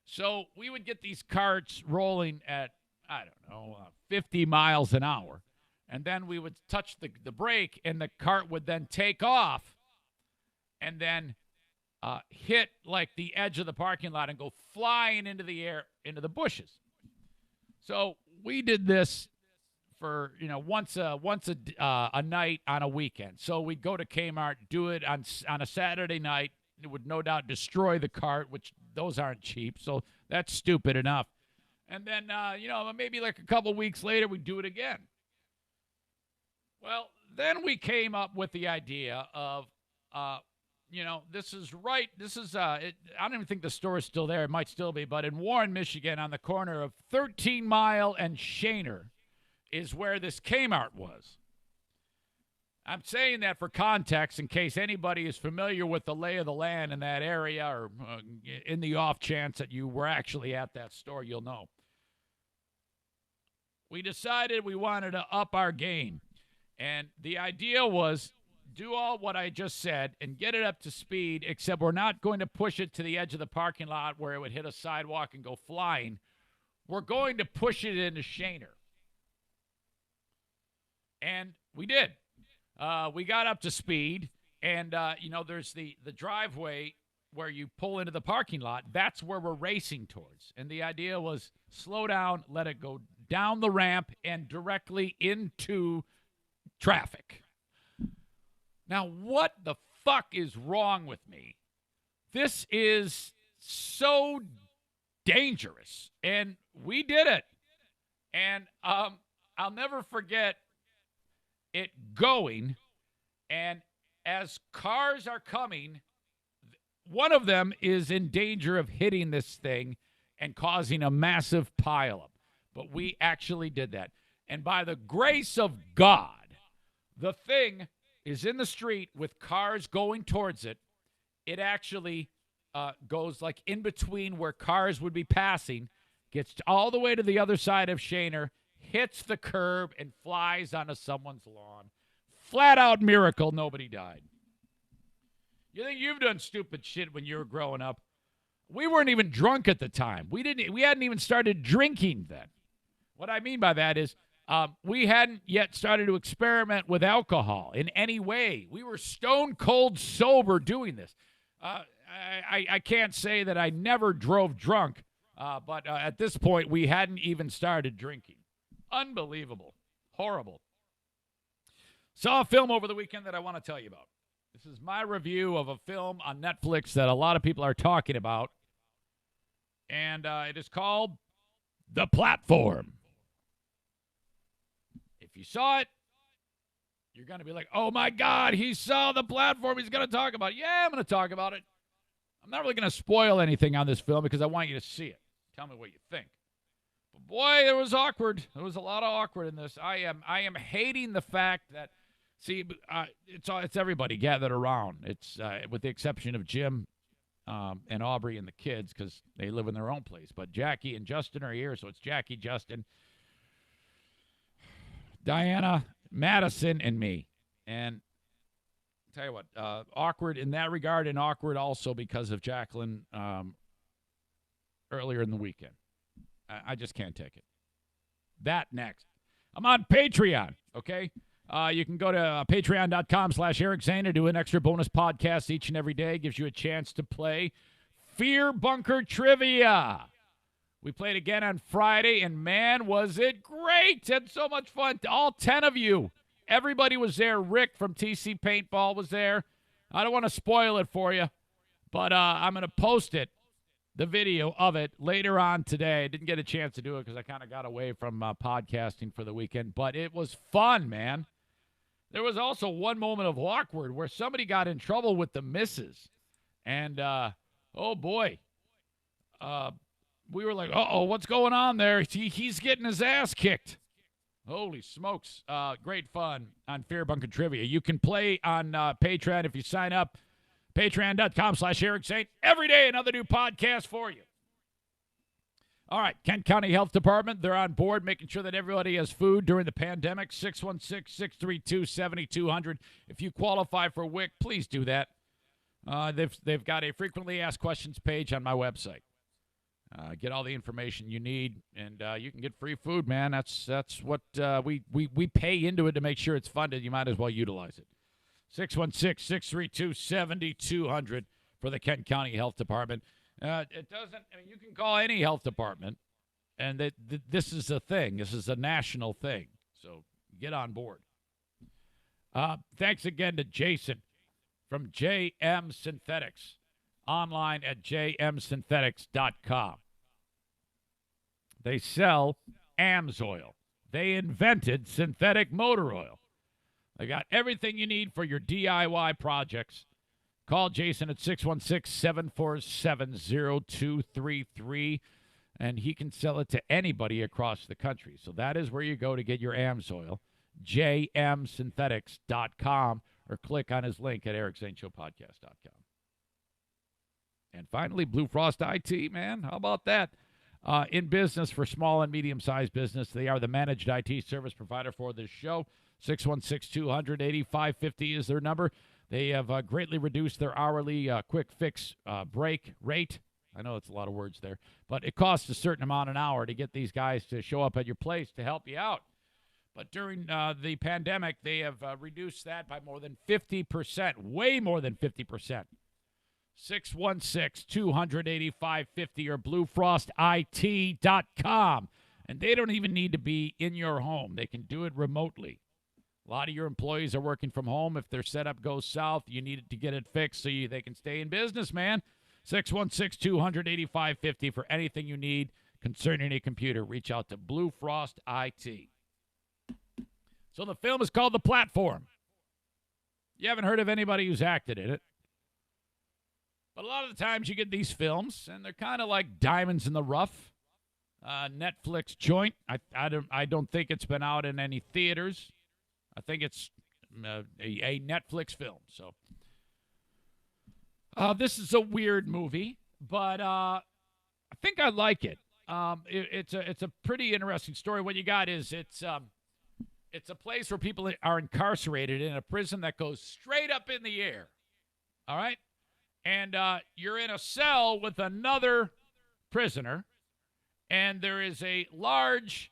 So we would get these carts rolling at, 50 miles an hour. And then we would touch the brake, and the cart would then take off and then hit like the edge of the parking lot and go flying into the air, into the bushes. So we did this for, once a night on a weekend. So we'd go to Kmart, do it on a Saturday night. It would no doubt destroy the cart, which those aren't cheap. So that's stupid enough. And then, maybe like a couple weeks later, we'd do it again. Well, then we came up with the idea of, this is right. This is, I don't even think the store is still there. It might still be. But in Warren, Michigan, on the corner of 13 Mile and Shaner is where this Kmart was. I'm saying that for context in case anybody is familiar with the lay of the land in that area, or in the off chance that you were actually at that store, you'll know. We decided we wanted to up our game. And the idea was do all what I just said and get it up to speed, except we're not going to push it to the edge of the parking lot where it would hit a sidewalk and go flying. We're going to push it into Shaner. And we did. We got up to speed, and, there's the driveway where you pull into the parking lot. That's where we're racing towards. And the idea was slow down, let it go down the ramp and directly into traffic. Now, what the fuck is wrong with me? This is so dangerous. And we did it. And I'll never forget it going, and as cars are coming, one of them is in danger of hitting this thing and causing a massive pileup. But we actually did that. And by the grace of God, the thing is in the street with cars going towards it. It actually goes like in between where cars would be passing, gets all the way to the other side of Shaner, hits the curb, and flies onto someone's lawn. Flat out miracle, nobody died. You think you've done stupid shit when you were growing up? We weren't even drunk at the time. We hadn't even started drinking then. What I mean by that is we hadn't yet started to experiment with alcohol in any way. We were stone cold sober doing this. I can't say that I never drove drunk, but at this point we hadn't even started drinking. Unbelievable. Horrible. Saw a film over the weekend that I want to tell you about. This is my review of a film on Netflix that a lot of people are talking about. And it is called The Platform. If you saw it, you're going to be like, oh my God, he saw The Platform. He's going to talk about it. Yeah, I'm going to talk about it. I'm not really going to spoil anything on this film because I want you to see it. Tell me what you think. But boy, it was awkward. There was a lot of awkward in this. I am hating the fact that, it's everybody gathered around. It's with the exception of Jim and Aubrey and the kids because they live in their own place. But Jackie and Justin are here, so it's Jackie, Justin, Diana, Madison, and me. And I'll tell you what, awkward in that regard, and awkward also because of Jacqueline earlier in the weekend. I just can't take it. That next. I'm on Patreon, okay? You can go to patreon.com/Eric Zane to do an extra bonus podcast each and every day. Gives you a chance to play Fear Bunker Trivia. We played again on Friday, and man, was it great. Had so much fun. All 10 of you. Everybody was there. Rick from TC Paintball was there. I don't want to spoil it for you, but I'm going to post it, the video of it, later on today. I didn't get a chance to do it because I kind of got away from podcasting for the weekend, but it was fun, man. There was also one moment of awkward where somebody got in trouble with the missus. And, oh, boy. We were like, uh-oh, what's going on there? He's getting his ass kicked. Holy smokes. Great fun on Fear Bunker Trivia. You can play on Patreon if you sign up. Patreon.com/Eric Zane. Every day, another new podcast for you. All right, Kent County Health Department, they're on board making sure that everybody has food during the pandemic. 616-632-7200. If you qualify for WIC, please do that. They've got a frequently asked questions page on my website. Get all the information you need, and you can get free food, man. That's what we pay into it to make sure it's funded. You might as well utilize it. 616-632-7200 for the Kent County Health Department. It doesn't. I mean, you can call any health department, and this is a thing. This is a national thing. So get on board. Thanks again to Jason from JM Synthetics, online at jmsynthetics.com. They sell AMSOIL. They invented synthetic motor oil. They got everything you need for your DIY projects. Call Jason at 616-747-0233, and he can sell it to anybody across the country. So that is where you go to get your AMSOIL, jmsynthetics.com, or click on his link at ericzaneShowPodcast.com. And finally, Blue Frost IT, man. How about that? In business for small and medium-sized business. They are the managed IT service provider for this show. 616-200-8550 is their number. They have greatly reduced their hourly quick fix break rate. I know it's a lot of words there, but it costs a certain amount an hour to get these guys to show up at your place to help you out. But during the pandemic, they have reduced that by more than 50%, way more than 50%. 616-200-8550 or bluefrostit.com. And they don't even need to be in your home. They can do it remotely. A lot of your employees are working from home. If their setup goes south, you need to get it fixed so they can stay in business, man. 616-200-8550 for anything you need concerning a computer. Reach out to Blue Frost IT. So the film is called The Platform. You haven't heard of anybody who's acted in it. But a lot of the times you get these films, and they're kind of like diamonds in the rough. Netflix joint. I don't think it's been out in any theaters. I think it's a Netflix film. So this is a weird movie, but I think I like it. It's a pretty interesting story. What you got is it's a place where people are incarcerated in a prison that goes straight up in the air. All right? And you're in a cell with another prisoner, and there is a large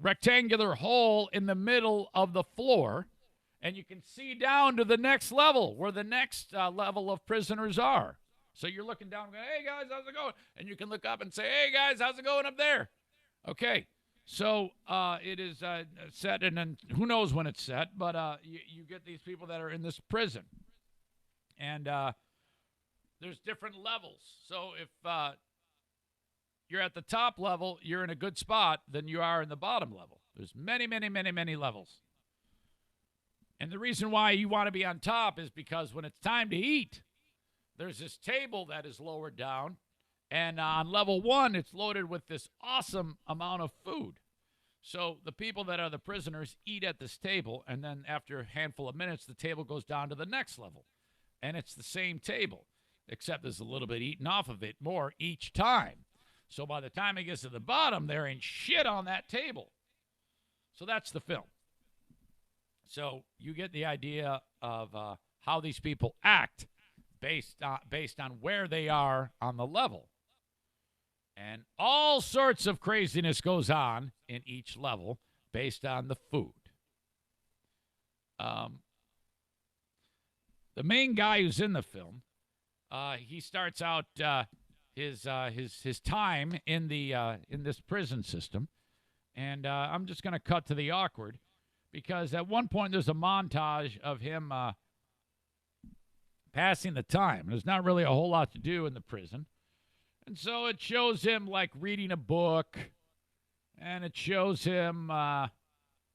rectangular hole in the middle of the floor, and you can see down to the next level where the next level of prisoners are. So you're looking down going, hey, guys, how's it going? And you can look up and say, hey, guys, how's it going up there? Okay, so it is set, and then who knows when it's set, but you get these people that are in this prison. And there's different levels. So if you're at the top level, you're in a good spot than you are in the bottom level. There's many, many, many, many levels. And the reason why you want to be on top is because when it's time to eat, there's this table that is lowered down. And on level 1, it's loaded with this awesome amount of food. So the people that are the prisoners eat at this table, and then after a handful of minutes, the table goes down to the next level. And it's the same table, except there's a little bit eaten off of it more each time. So by the time it gets to the bottom, there ain't shit on that table. So that's the film. So you get the idea of how these people act based on where they are on the level. And all sorts of craziness goes on in each level based on the food. The main guy who's in the film, he starts out his time in this prison system, and I'm just going to cut to the awkward, because at one point there's a montage of him passing the time. There's not really a whole lot to do in the prison. And so it shows him like reading a book, and it shows him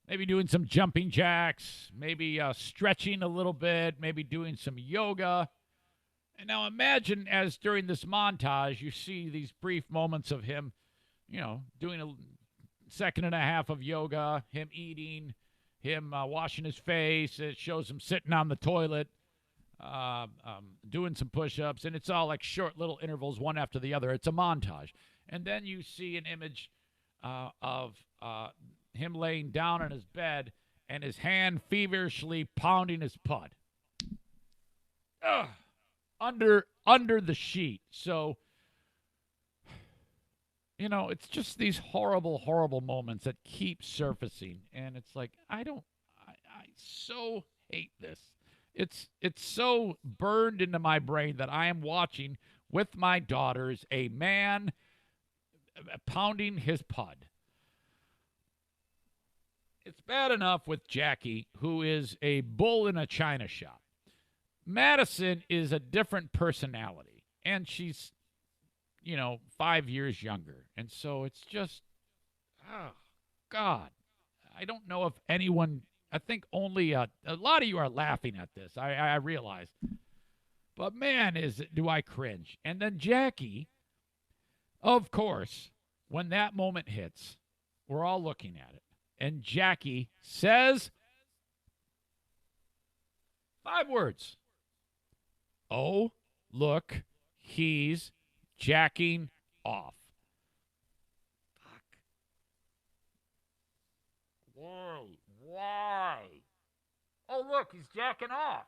maybe doing some jumping jacks, maybe stretching a little bit, maybe doing some yoga. And now imagine as during this montage, you see these brief moments of him, doing a second and a half of yoga, him eating, him washing his face. It shows him sitting on the toilet, doing some push-ups, and it's all like short little intervals, one after the other. It's a montage. And then you see an image of him laying down on his bed and his hand feverishly pounding his pud. Under the sheet. So, it's just these horrible, horrible moments that keep surfacing. And it's like, I so hate this. It's so burned into my brain that I am watching with my daughters a man pounding his pud. It's bad enough with Jackie, who is a bull in a china shop. Madison is a different personality, and she's, 5 years younger. And so it's just, oh, God. I don't know if anyone, I think only a lot of you are laughing at this. I realize. But man, do I cringe. And then Jackie, of course, when that moment hits, we're all looking at it. And Jackie says 5 words. Oh, look, he's jacking off. Fuck. Why? Oh, look, he's jacking off.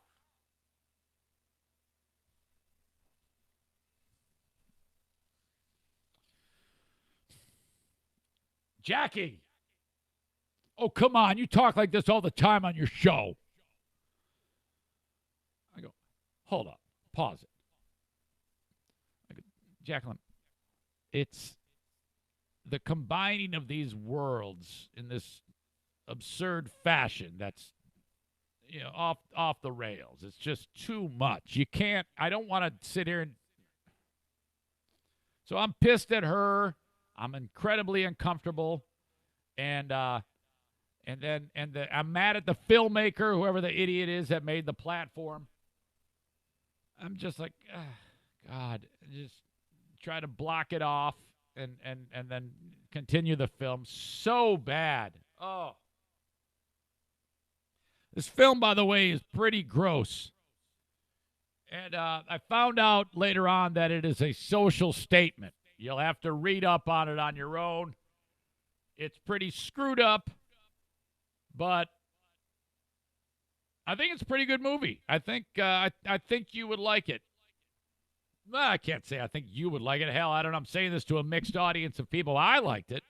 Jackie. Oh, come on. You talk like this all the time on your show. I go, hold up. Pause it. I go, Jacqueline, it's the combining of these worlds in this absurd fashion that's, off the rails. It's just too much. You can't, I don't want to sit here and. So I'm pissed at her. I'm incredibly uncomfortable. And I'm mad at the filmmaker, whoever the idiot is that made the platform. I'm just like, God, just try to block it off and then continue the film. So bad. Oh. This film, by the way, is pretty gross. And I found out later on that it is a social statement. You'll have to read up on it on your own. It's pretty screwed up, but I think it's a pretty good movie. I think you would like it. Well, I can't say I think you would like it. Hell, I don't know. I'm saying this to a mixed audience of people. I liked it.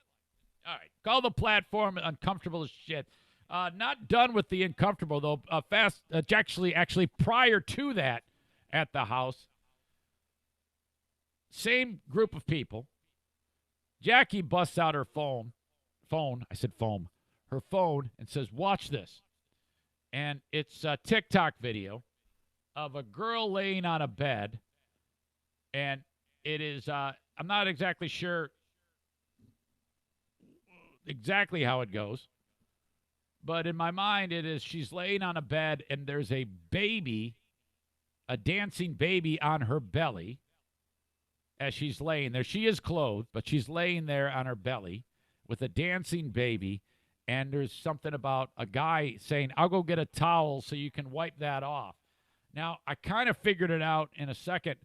All right. Call the platform uncomfortable as shit. Not done with the uncomfortable, though. Actually, prior to that at the house, same group of people. Jackie busts out her phone. I said foam. Her phone and says, watch this. And it's a TikTok video of a girl laying on a bed. And it is, I'm not exactly sure exactly how it goes. But in my mind, it is she's laying on a bed and there's a baby, a dancing baby on her belly as she's laying there. She is clothed, but she's laying there on her belly with a dancing baby. And there's something about a guy saying, I'll go get a towel so you can wipe that off. Now, I kind of figured it out in a second,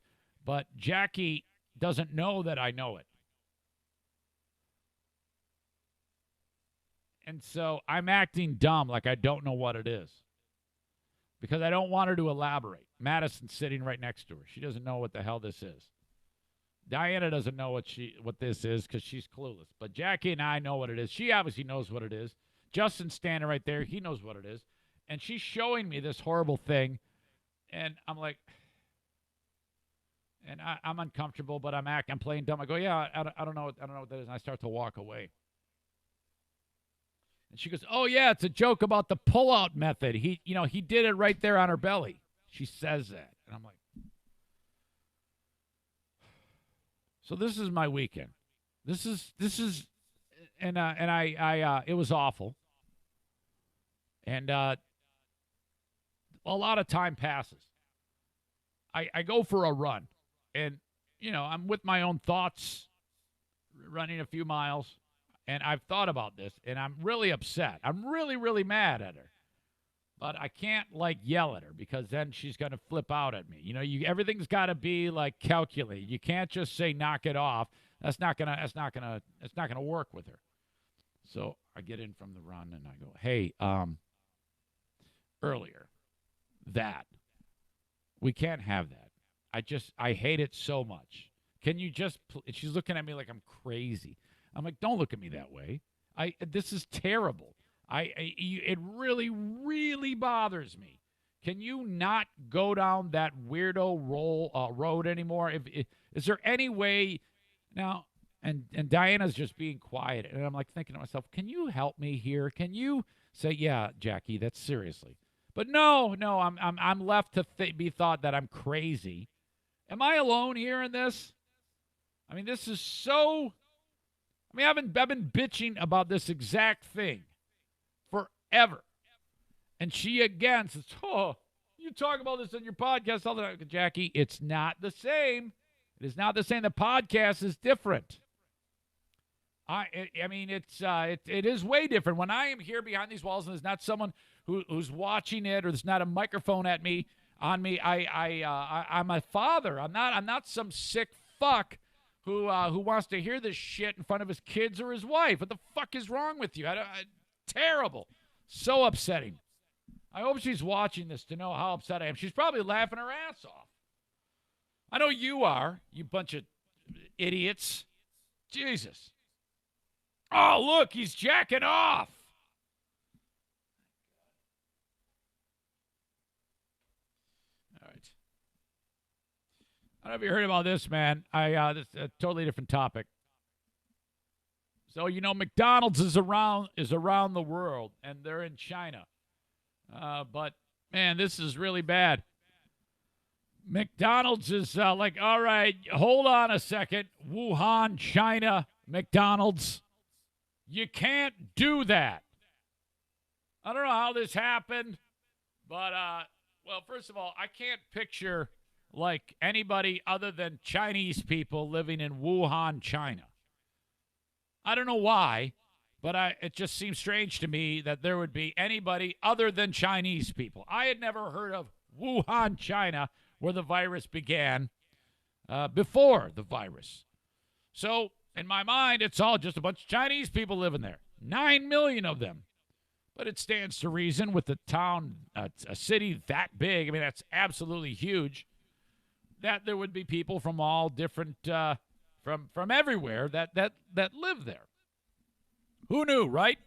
but Jackie doesn't know that I know it. And so I'm acting dumb like I don't know what it is because I don't want her to elaborate. Madison's sitting right next to her. She doesn't know what the hell this is. Diana doesn't know what this is because she's clueless. But Jackie and I know what it is. She obviously knows what it is. Justin's standing right there. He knows what it is. And she's showing me this horrible thing. And I'm like, and I'm uncomfortable, but I'm playing dumb. I go, yeah, I don't know what that is. And I start to walk away. And she goes, oh, yeah, it's a joke about the pull-out method. He did it right there on her belly. She says that. And I'm like, so this is my weekend. This is, and I it was awful. And a lot of time passes. I go for a run, and, I'm with my own thoughts, running a few miles, and I've thought about this, and I'm really upset. I'm really, really mad at her. But I can't, yell at her, because then she's going to flip out at me. Everything's got to be, calculated. You can't just say, knock it off. That's not gonna work with her. So I get in from the run, and I go, hey, earlier, that. We can't have that. I hate it so much. Can you just, she's looking at me like I'm crazy. I'm like, don't look at me that way. This is terrible. It really, really bothers me. Can you not go down that weirdo road anymore? Is there any way now? And Diana's just being quiet, and I'm thinking to myself, can you help me here? Can you say, yeah, Jackie, that's seriously? But no, I'm left to be thought that I'm crazy. Am I alone here in this? This is so. I've been bitching about this exact thing forever. And she again says, oh, you talk about this on your podcast all the time. Jackie, it's not the same. It is not the same. The podcast is different. It is way different. When I am here behind these walls and there's not someone who's watching it, or there's not a microphone on me, I'm a father. I'm not some sick fuck who wants to hear this shit in front of his kids or his wife. What the fuck is wrong with you? Terrible. So upsetting. I hope she's watching this to know how upset I am. She's probably laughing her ass off. I know you are, you bunch of idiots. Jesus. Oh, look, he's jacking off. All right. I don't know if you heard about this, man. This is a totally different topic. So, McDonald's is around the world, and they're in China. But, man, this is really bad. McDonald's is all right, hold on a second. Wuhan, China, McDonald's. You can't do that. I don't know how this happened, but, first of all, I can't picture, anybody other than Chinese people living in Wuhan, China. I don't know why, but it just seems strange to me that there would be anybody other than Chinese people. I had never heard of Wuhan, China, where the virus began, before the virus. So, in my mind, it's all just a bunch of Chinese people living there. 9 million of them. But it stands to reason with the town, a city that big, that's absolutely huge, that there would be people from all different, from everywhere that live there. Who knew, right?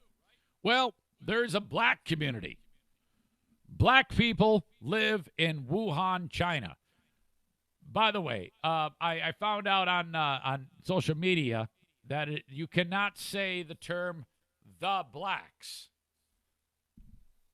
Well, there's a black community. Black people live in Wuhan, China. By the way, I found out on social media that you cannot say the term "the blacks,"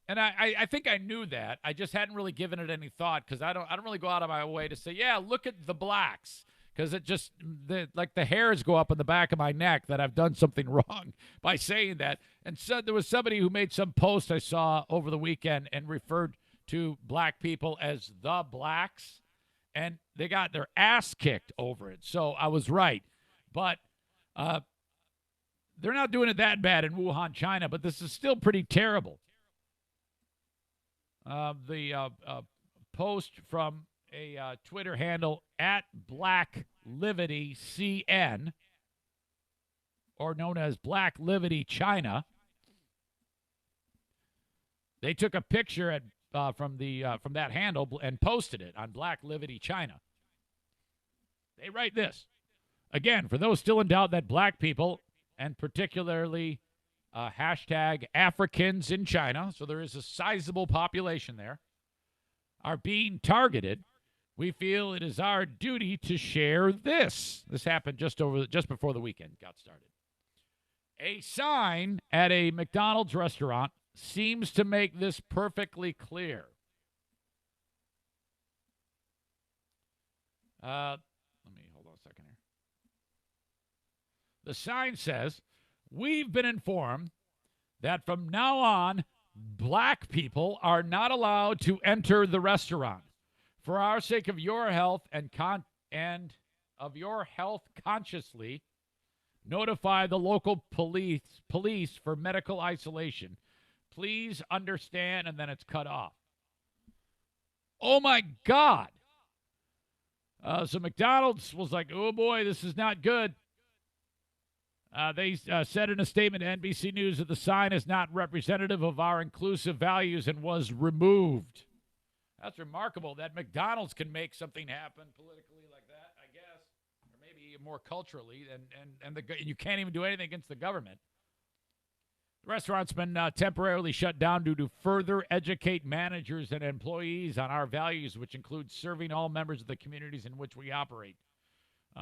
and I think I knew that. I just hadn't really given it any thought, because I don't really go out of my way to say, yeah, look at the blacks, because it just the hairs go up in the back of my neck that I've done something wrong by saying that. And so there was somebody who made some post I saw over the weekend and referred to black people as the blacks. And they got their ass kicked over it. So I was right. But they're not doing it that bad in Wuhan, China, but this is still pretty terrible. The post from a Twitter handle @BlackLivityCN, or known as Black Livity China. They took a picture from that handle and posted it on Black Livity China. They write this. Again, for those still in doubt that black people, and particularly hashtag Africans in China, so there is a sizable population there, are being targeted, we feel it is our duty to share this. This happened just before the weekend got started. A sign at a McDonald's restaurant seems to make this perfectly clear. Let me hold on a second here. The sign says, "We've been informed that from now on, black people are not allowed to enter the restaurant. For our sake of your health and of your health consciously, notify the local police for medical isolation. Please understand," and then it's cut off. Oh my God. So McDonald's was like, "Oh boy, this is not good." They said in a statement to NBC News that the sign is not representative of our inclusive values and was removed. That's remarkable that McDonald's can make something happen politically like that, I guess, or maybe more culturally, and you can't even do anything against the government. The restaurant's been temporarily shut down due to further educate managers and employees on our values, which include serving all members of the communities in which we operate.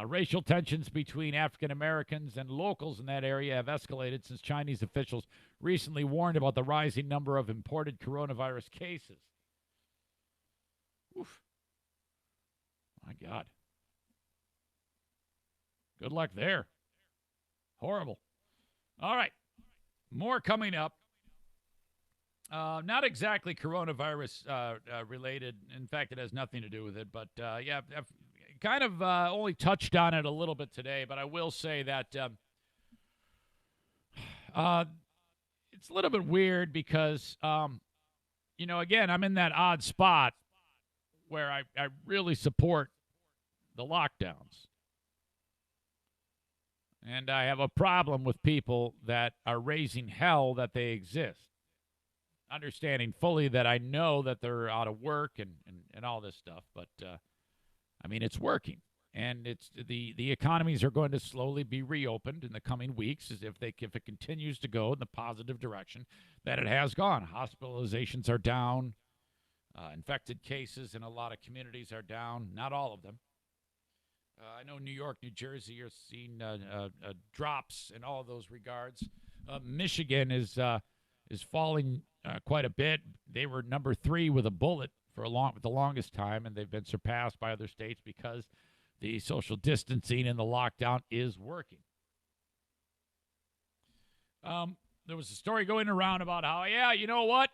Racial tensions between African Americans and locals in that area have escalated since Chinese officials recently warned about the rising number of imported coronavirus cases. Oof. My God. Good luck there. Horrible. All right. More coming up. Not exactly coronavirus related. In fact, it has nothing to do with it. But, yeah, I've kind of only touched on it a little bit today. But I will say that it's a little bit weird because, again, I'm in that odd spot where I really support the lockdowns. And I have a problem with people that are raising hell that they exist. Understanding fully that I know that they're out of work and all this stuff. But, it's working. And it's the economies are going to slowly be reopened in the coming weeks as if it continues to go in the positive direction that it has gone. Hospitalizations are down. Infected cases in a lot of communities are down. Not all of them. I know New York, New Jersey are seeing drops in all of those regards. Michigan is falling quite a bit. They were number 3 with a bullet for the longest time, and they've been surpassed by other states because the social distancing and the lockdown is working. There was a story going around about how, you know what?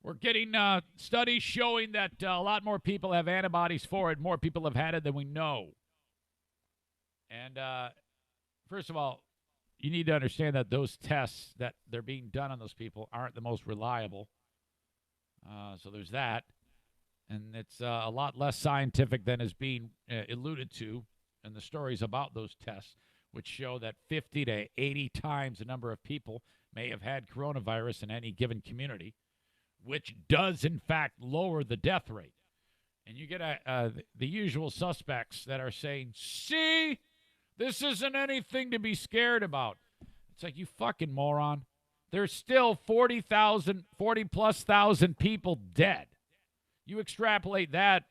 We're getting studies showing that a lot more people have antibodies for it. More people have had it than we know. And first of all, you need to understand that those tests that they're being done on those people aren't the most reliable. So there's that. And it's a lot less scientific than is being alluded to in the stories about those tests, which show that 50 to 80 times the number of people may have had coronavirus in any given community, which does, in fact, lower the death rate. And you get the usual suspects that are saying, see, this isn't anything to be scared about. It's like, you fucking moron. There's still 40+ thousand people dead. You extrapolate that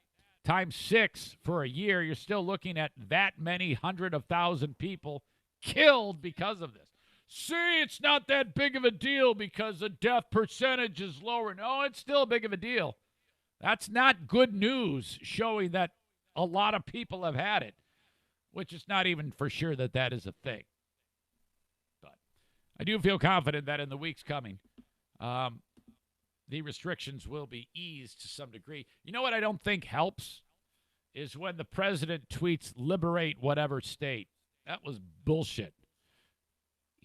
times 6 for a year, you're still looking at that many 100,000 people killed because of this. See, it's not that big of a deal because the death percentage is lower. No, it's still big of a deal. That's not good news showing that a lot of people have had it, which is not even for sure that is a thing. But I do feel confident that in the weeks coming, the restrictions will be eased to some degree. You know what I don't think helps is when the president tweets, liberate whatever state. That was bullshit.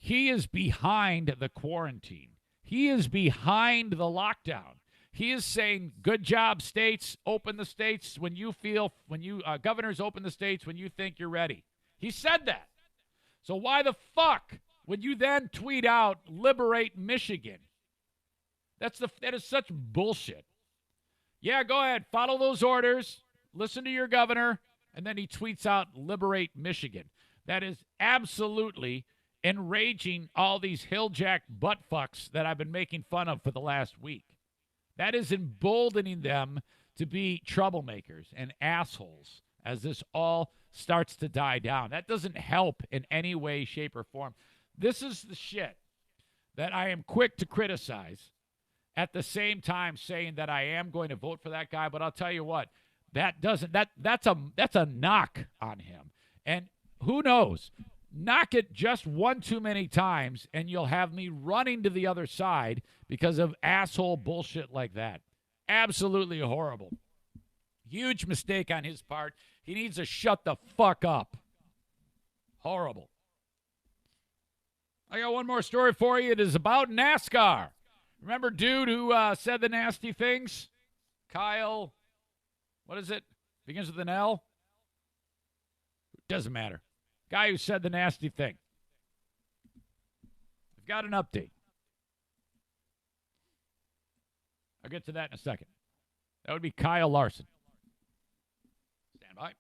He is behind the quarantine. He is behind the lockdown. He is saying, good job, states. Open the states governors open the states when you think you're ready. He said that. So why the fuck would you then tweet out, liberate Michigan? That is such bullshit. Yeah, go ahead. Follow those orders. Listen to your governor. And then he tweets out, liberate Michigan. That is absolutely enraging all these hilljack buttfucks that I've been making fun of for the last week. That is emboldening them to be troublemakers and assholes as this all starts to die down. That doesn't help in any way, shape, or form. This is the shit that I am quick to criticize, at the same time saying that I am going to vote for that guy. But I'll tell you what, that's a knock on him. And who knows? Knock it just one too many times, and you'll have me running to the other side because of asshole bullshit like that. Absolutely horrible. Huge mistake on his part. He needs to shut the fuck up. Horrible. I got one more story for you. It is about NASCAR. Remember dude who said the nasty things? Kyle, what is it? Begins with an L? Doesn't matter. Guy who said the nasty thing. I've got an update. I'll get to that in a second. That would be Kyle Larson. Stand by.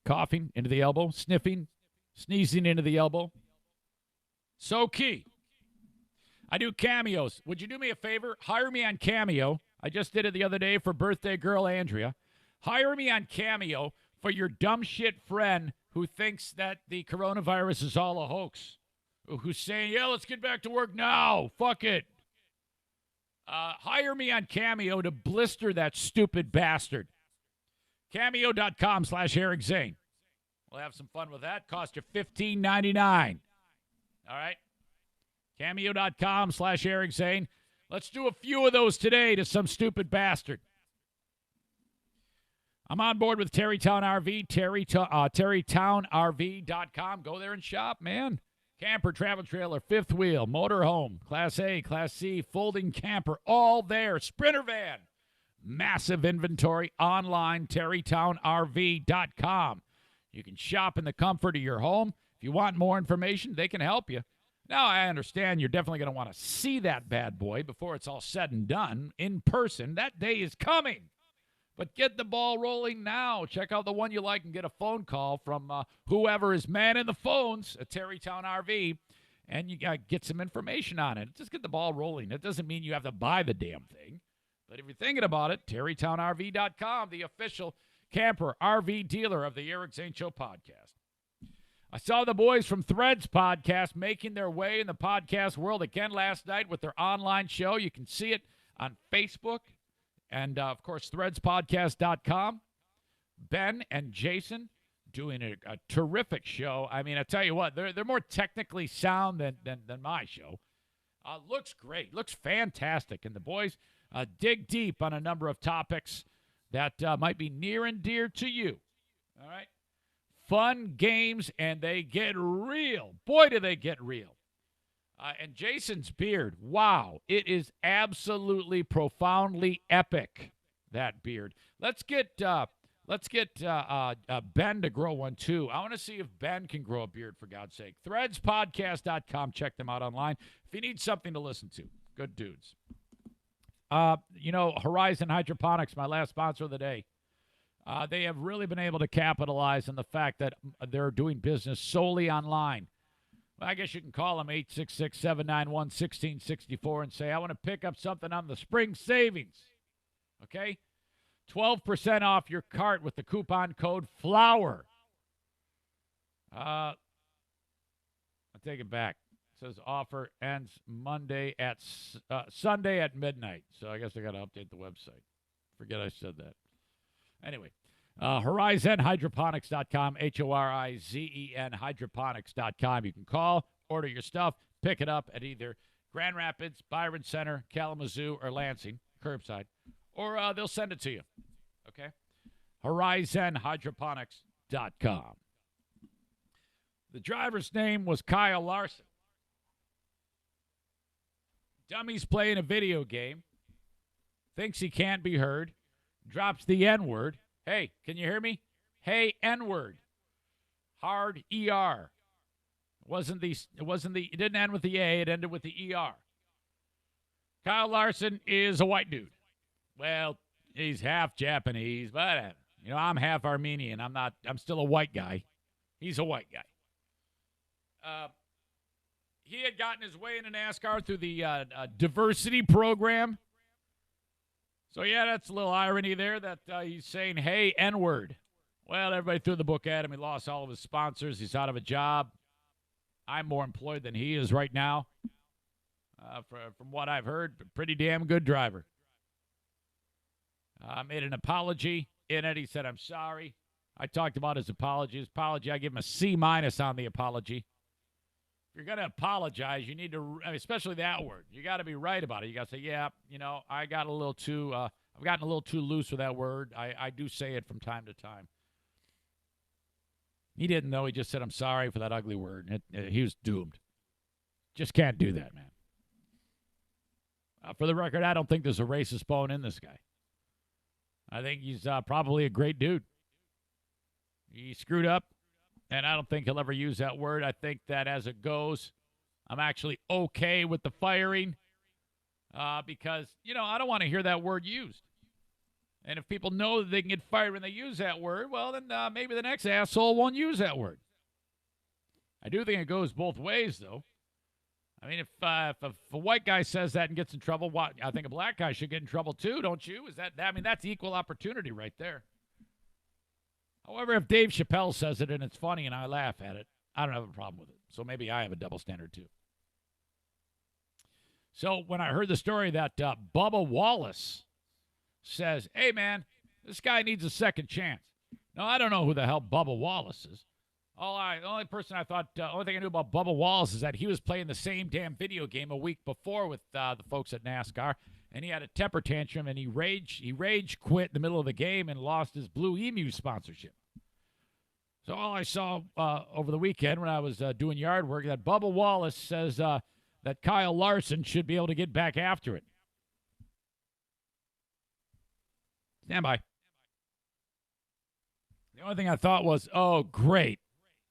Coughing into the elbow, sniffing, sneezing into the elbow. So key. I do cameos. Would you do me a favor? Hire me on Cameo. I just did it the other day for birthday girl Andrea. Hire me on Cameo for your dumb shit friend who thinks that the coronavirus is all a hoax. Who's saying, yeah, let's get back to work now. Fuck it. Hire me on Cameo to blister that stupid bastard. Cameo.com/Eric Zane. We'll have some fun with that. Cost you $15.99. All right? Cameo.com/Eric Zane. Let's do a few of those today to some stupid bastard. I'm on board with Terrytown RV, terrytownrv.com. Go there and shop, man. Camper, travel trailer, fifth wheel, motorhome, Class A, Class C, folding camper, all there. Sprinter van. Massive inventory online, terrytownrv.com. You can shop in the comfort of your home. If you want more information, they can help you. Now, I understand you're definitely going to want to see that bad boy before it's all said and done in person. That day is coming. But get the ball rolling now. Check out the one you like and get a phone call from whoever is manning the phones at Terrytown RV, and you get some information on it. Just get the ball rolling. It doesn't mean you have to buy the damn thing. But if you're thinking about it, terrytownrv.com, the official camper RV dealer of the Eric Zane Show podcast. I saw the boys from Threads podcast making their way in the podcast world again last night with their online show. You can see it on Facebook. And, of course, threadspodcast.com. Ben and Jason doing a terrific show. I mean, I tell you what, they're more technically sound than my show. Looks great. Looks fantastic. And the boys dig deep on a number of topics that might be near and dear to you. All right? Fun games, and they get real. Boy, do they get real. And Jason's beard, wow, it is absolutely profoundly epic, that beard. Let's get Ben to grow one, too. I want to see if Ben can grow a beard, for God's sake. Threadspodcast.com. Check them out online if you need something to listen to. Good dudes. Horizon Hydroponics, my last sponsor of the day. They have really been able to capitalize on the fact that they're doing business solely online. Well, I guess you can call them 866-791-1664 and say, I want to pick up something on the spring savings. Okay? 12% off your cart with the coupon code FLOWER. I'll take it back. It says offer ends Sunday at midnight. So I guess I got to update the website. Forget I said that. Anyway. HorizonHydroponics.com, HORIZEN Hydroponics.com. You can call, order your stuff, pick it up at either Grand Rapids, Byron Center, Kalamazoo, or Lansing, curbside, or they'll send it to you. Okay? HorizonHydroponics.com. The driver's name was Kyle Larson. Dummy's playing a video game, thinks he can't be heard, drops the N-word. Hey, can you hear me? Hey, N-word. Hard ER. It didn't end with the A, it ended with the ER. Kyle Larson is a white dude. Well, he's half Japanese, but I'm half Armenian. I'm still a white guy. He's a white guy. He had gotten his way into NASCAR through the diversity program. So, yeah, that's a little irony there that he's saying, hey, N-word. Well, everybody threw the book at him. He lost all of his sponsors. He's out of a job. I'm more employed than he is right now. From what I've heard, pretty damn good driver. Made an apology in it. He said, I'm sorry. I talked about his apology. I give him a C- on the apology. If you're going to apologize, you need to, especially that word, you got to be right about it. You got to say, yeah, I got a little too, I've gotten a little too loose with that word. I do say it from time to time. He didn't know. He just said, I'm sorry for that ugly word. He was doomed. Just can't do that, man. For the record, I don't think there's a racist bone in this guy. I think he's probably a great dude. He screwed up, and I don't think he'll ever use that word. I think that as it goes, I'm actually okay with the firing because, I don't want to hear that word used. And if people know that they can get fired when they use that word, well, then maybe the next asshole won't use that word. I do think it goes both ways, though. I mean, if a white guy says that and gets in trouble, I think a black guy should get in trouble too, don't you? That's equal opportunity right there. However, if Dave Chappelle says it and it's funny and I laugh at it, I don't have a problem with it. So maybe I have a double standard too. So when I heard the story that Bubba Wallace says, hey, man, this guy needs a second chance. Now, I don't know who the hell Bubba Wallace is. The only thing I knew about Bubba Wallace is that he was playing the same damn video game a week before with the folks at NASCAR, and he had a temper tantrum, and he rage quit in the middle of the game and lost his Blue Emu sponsorship. So all I saw over the weekend when I was doing yard work, that Bubba Wallace says that Kyle Larson should be able to get back after it. Stand by. The only thing I thought was, oh, great.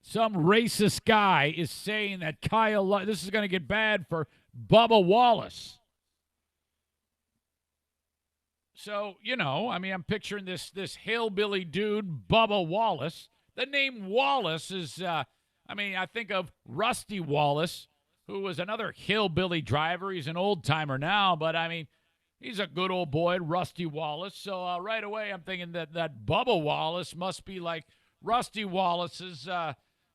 Some racist guy is saying that this is going to get bad for Bubba Wallace. So, I'm picturing this hillbilly dude, Bubba Wallace. The name Wallace is, I think of Rusty Wallace, who was another hillbilly driver. He's an old-timer now, but, he's a good old boy, Rusty Wallace. So right away I'm thinking that Bubba Wallace must be like Rusty Wallace's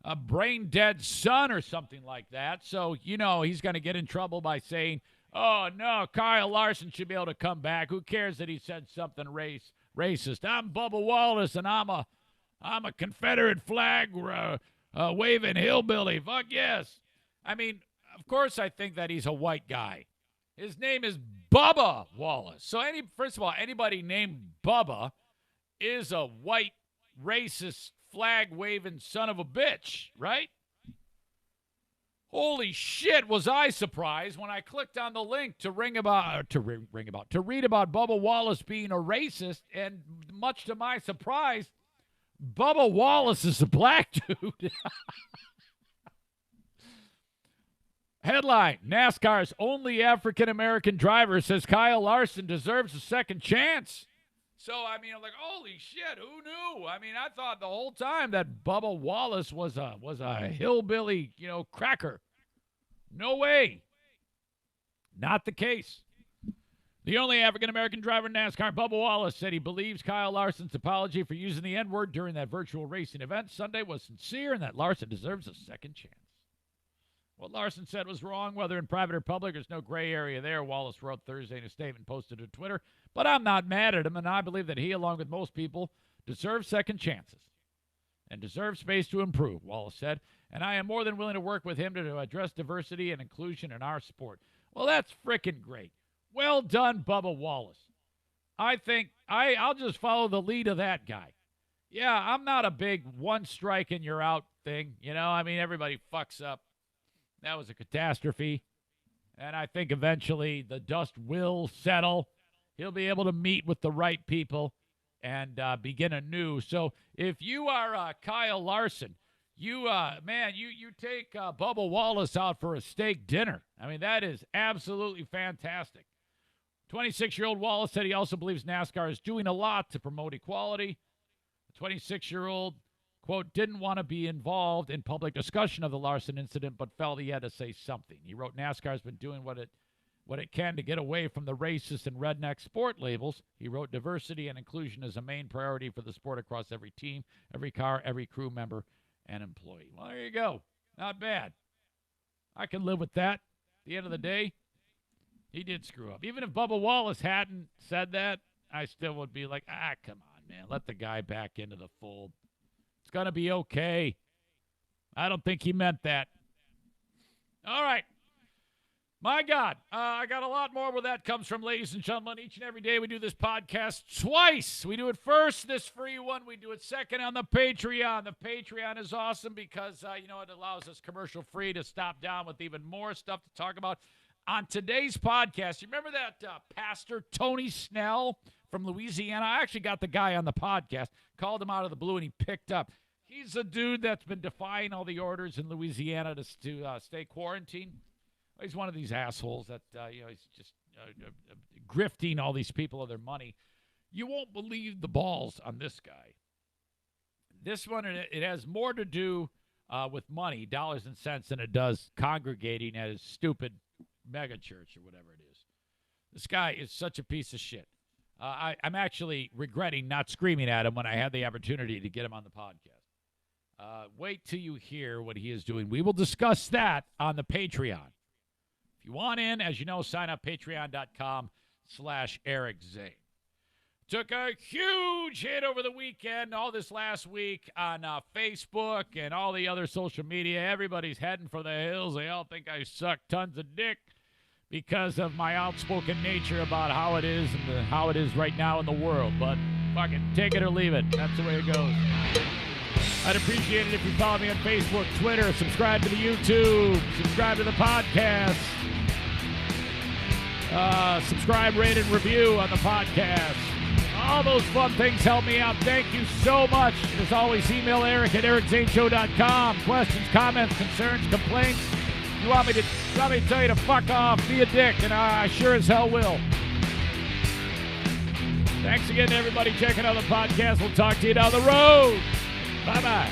a brain-dead son or something like that. So, he's going to get in trouble by saying, oh, no, Kyle Larson should be able to come back. Who cares that he said something racist? I'm Bubba Wallace, and I'm a Confederate flag waving hillbilly. Fuck yes. Of course I think that he's a white guy. His name is Bubba Wallace. So first of all, anybody named Bubba is a white, racist, flag-waving son of a bitch, right? Holy shit, was I surprised when I clicked on the link to read about Bubba Wallace being a racist, and much to my surprise, Bubba Wallace is a black dude. Headline, NASCAR's only African-American driver says Kyle Larson deserves a second chance. So, I'm like, holy shit, who knew? I thought the whole time that Bubba Wallace was a hillbilly, cracker. No way. Not the case. The only African-American driver in NASCAR, Bubba Wallace, said he believes Kyle Larson's apology for using the N-word during that virtual racing event Sunday was sincere and that Larson deserves a second chance. What Larson said was wrong, whether in private or public. There's no gray area there, Wallace wrote Thursday in a statement posted to Twitter. But I'm not mad at him, and I believe that he, along with most people, deserves second chances and deserves space to improve, Wallace said. And I am more than willing to work with him to address diversity and inclusion in our sport. Well, that's frickin' great. Well done, Bubba Wallace. I think I'll just follow the lead of that guy. Yeah, I'm not a big one strike and you're out thing. Everybody fucks up. That was a catastrophe. And I think eventually the dust will settle. He'll be able to meet with the right people and begin anew. So if you are Kyle Larson, you take Bubba Wallace out for a steak dinner. That is absolutely fantastic. 26-year-old Wallace said he also believes NASCAR is doing a lot to promote equality. The 26-year-old, quote, didn't want to be involved in public discussion of the Larson incident, but felt he had to say something. He wrote, NASCAR's been doing what it can to get away from the racist and redneck sport labels. He wrote, diversity and inclusion is a main priority for the sport across every team, every car, every crew member, and employee. Well, there you go. Not bad. I can live with that. At the end of the day, he did screw up. Even if Bubba Wallace hadn't said that, I still would be like, come on, man. Let the guy back into the fold. It's going to be okay. I don't think he meant that. All right. My God, I got a lot more where that comes from, ladies and gentlemen. Each and every day we do this podcast twice. We do it first, this free one. We do it second on the Patreon. The Patreon is awesome because, it allows us commercial-free to stop down with even more stuff to talk about. On today's podcast, you remember that Pastor Tony Snell from Louisiana? I actually got the guy on the podcast, called him out of the blue, and he picked up. He's a dude that's been defying all the orders in Louisiana to stay quarantined. He's one of these assholes that, he's just grifting all these people of their money. You won't believe the balls on this guy. This one, it has more to do with money, dollars and cents, than it does congregating at his stupid mega church or whatever it is. This guy is such a piece of shit. I'm actually regretting not screaming at him when I had the opportunity to get him on the podcast. Wait till you hear what he is doing. We will discuss that on the Patreon. If you want in, as you know, sign up patreon.com/Eric Zane. Took a huge hit over the weekend, all this last week on Facebook and all the other social media. Everybody's heading for the hills. They all think I suck tons of dick because of my outspoken nature about how it is and how it is right now in the world. But fucking take it or leave it. That's the way it goes. I'd appreciate it if you follow me on Facebook, Twitter, subscribe to the YouTube, subscribe to the podcast, subscribe, rate, and review on the podcast. All those fun things help me out. Thank you so much. As always, email Eric at ericzaneshow.com. Questions, comments, concerns, complaints. You want me to tell you to fuck off, be a dick, and I sure as hell will. Thanks again to everybody checking out the podcast. We'll talk to you down the road. Bye-bye.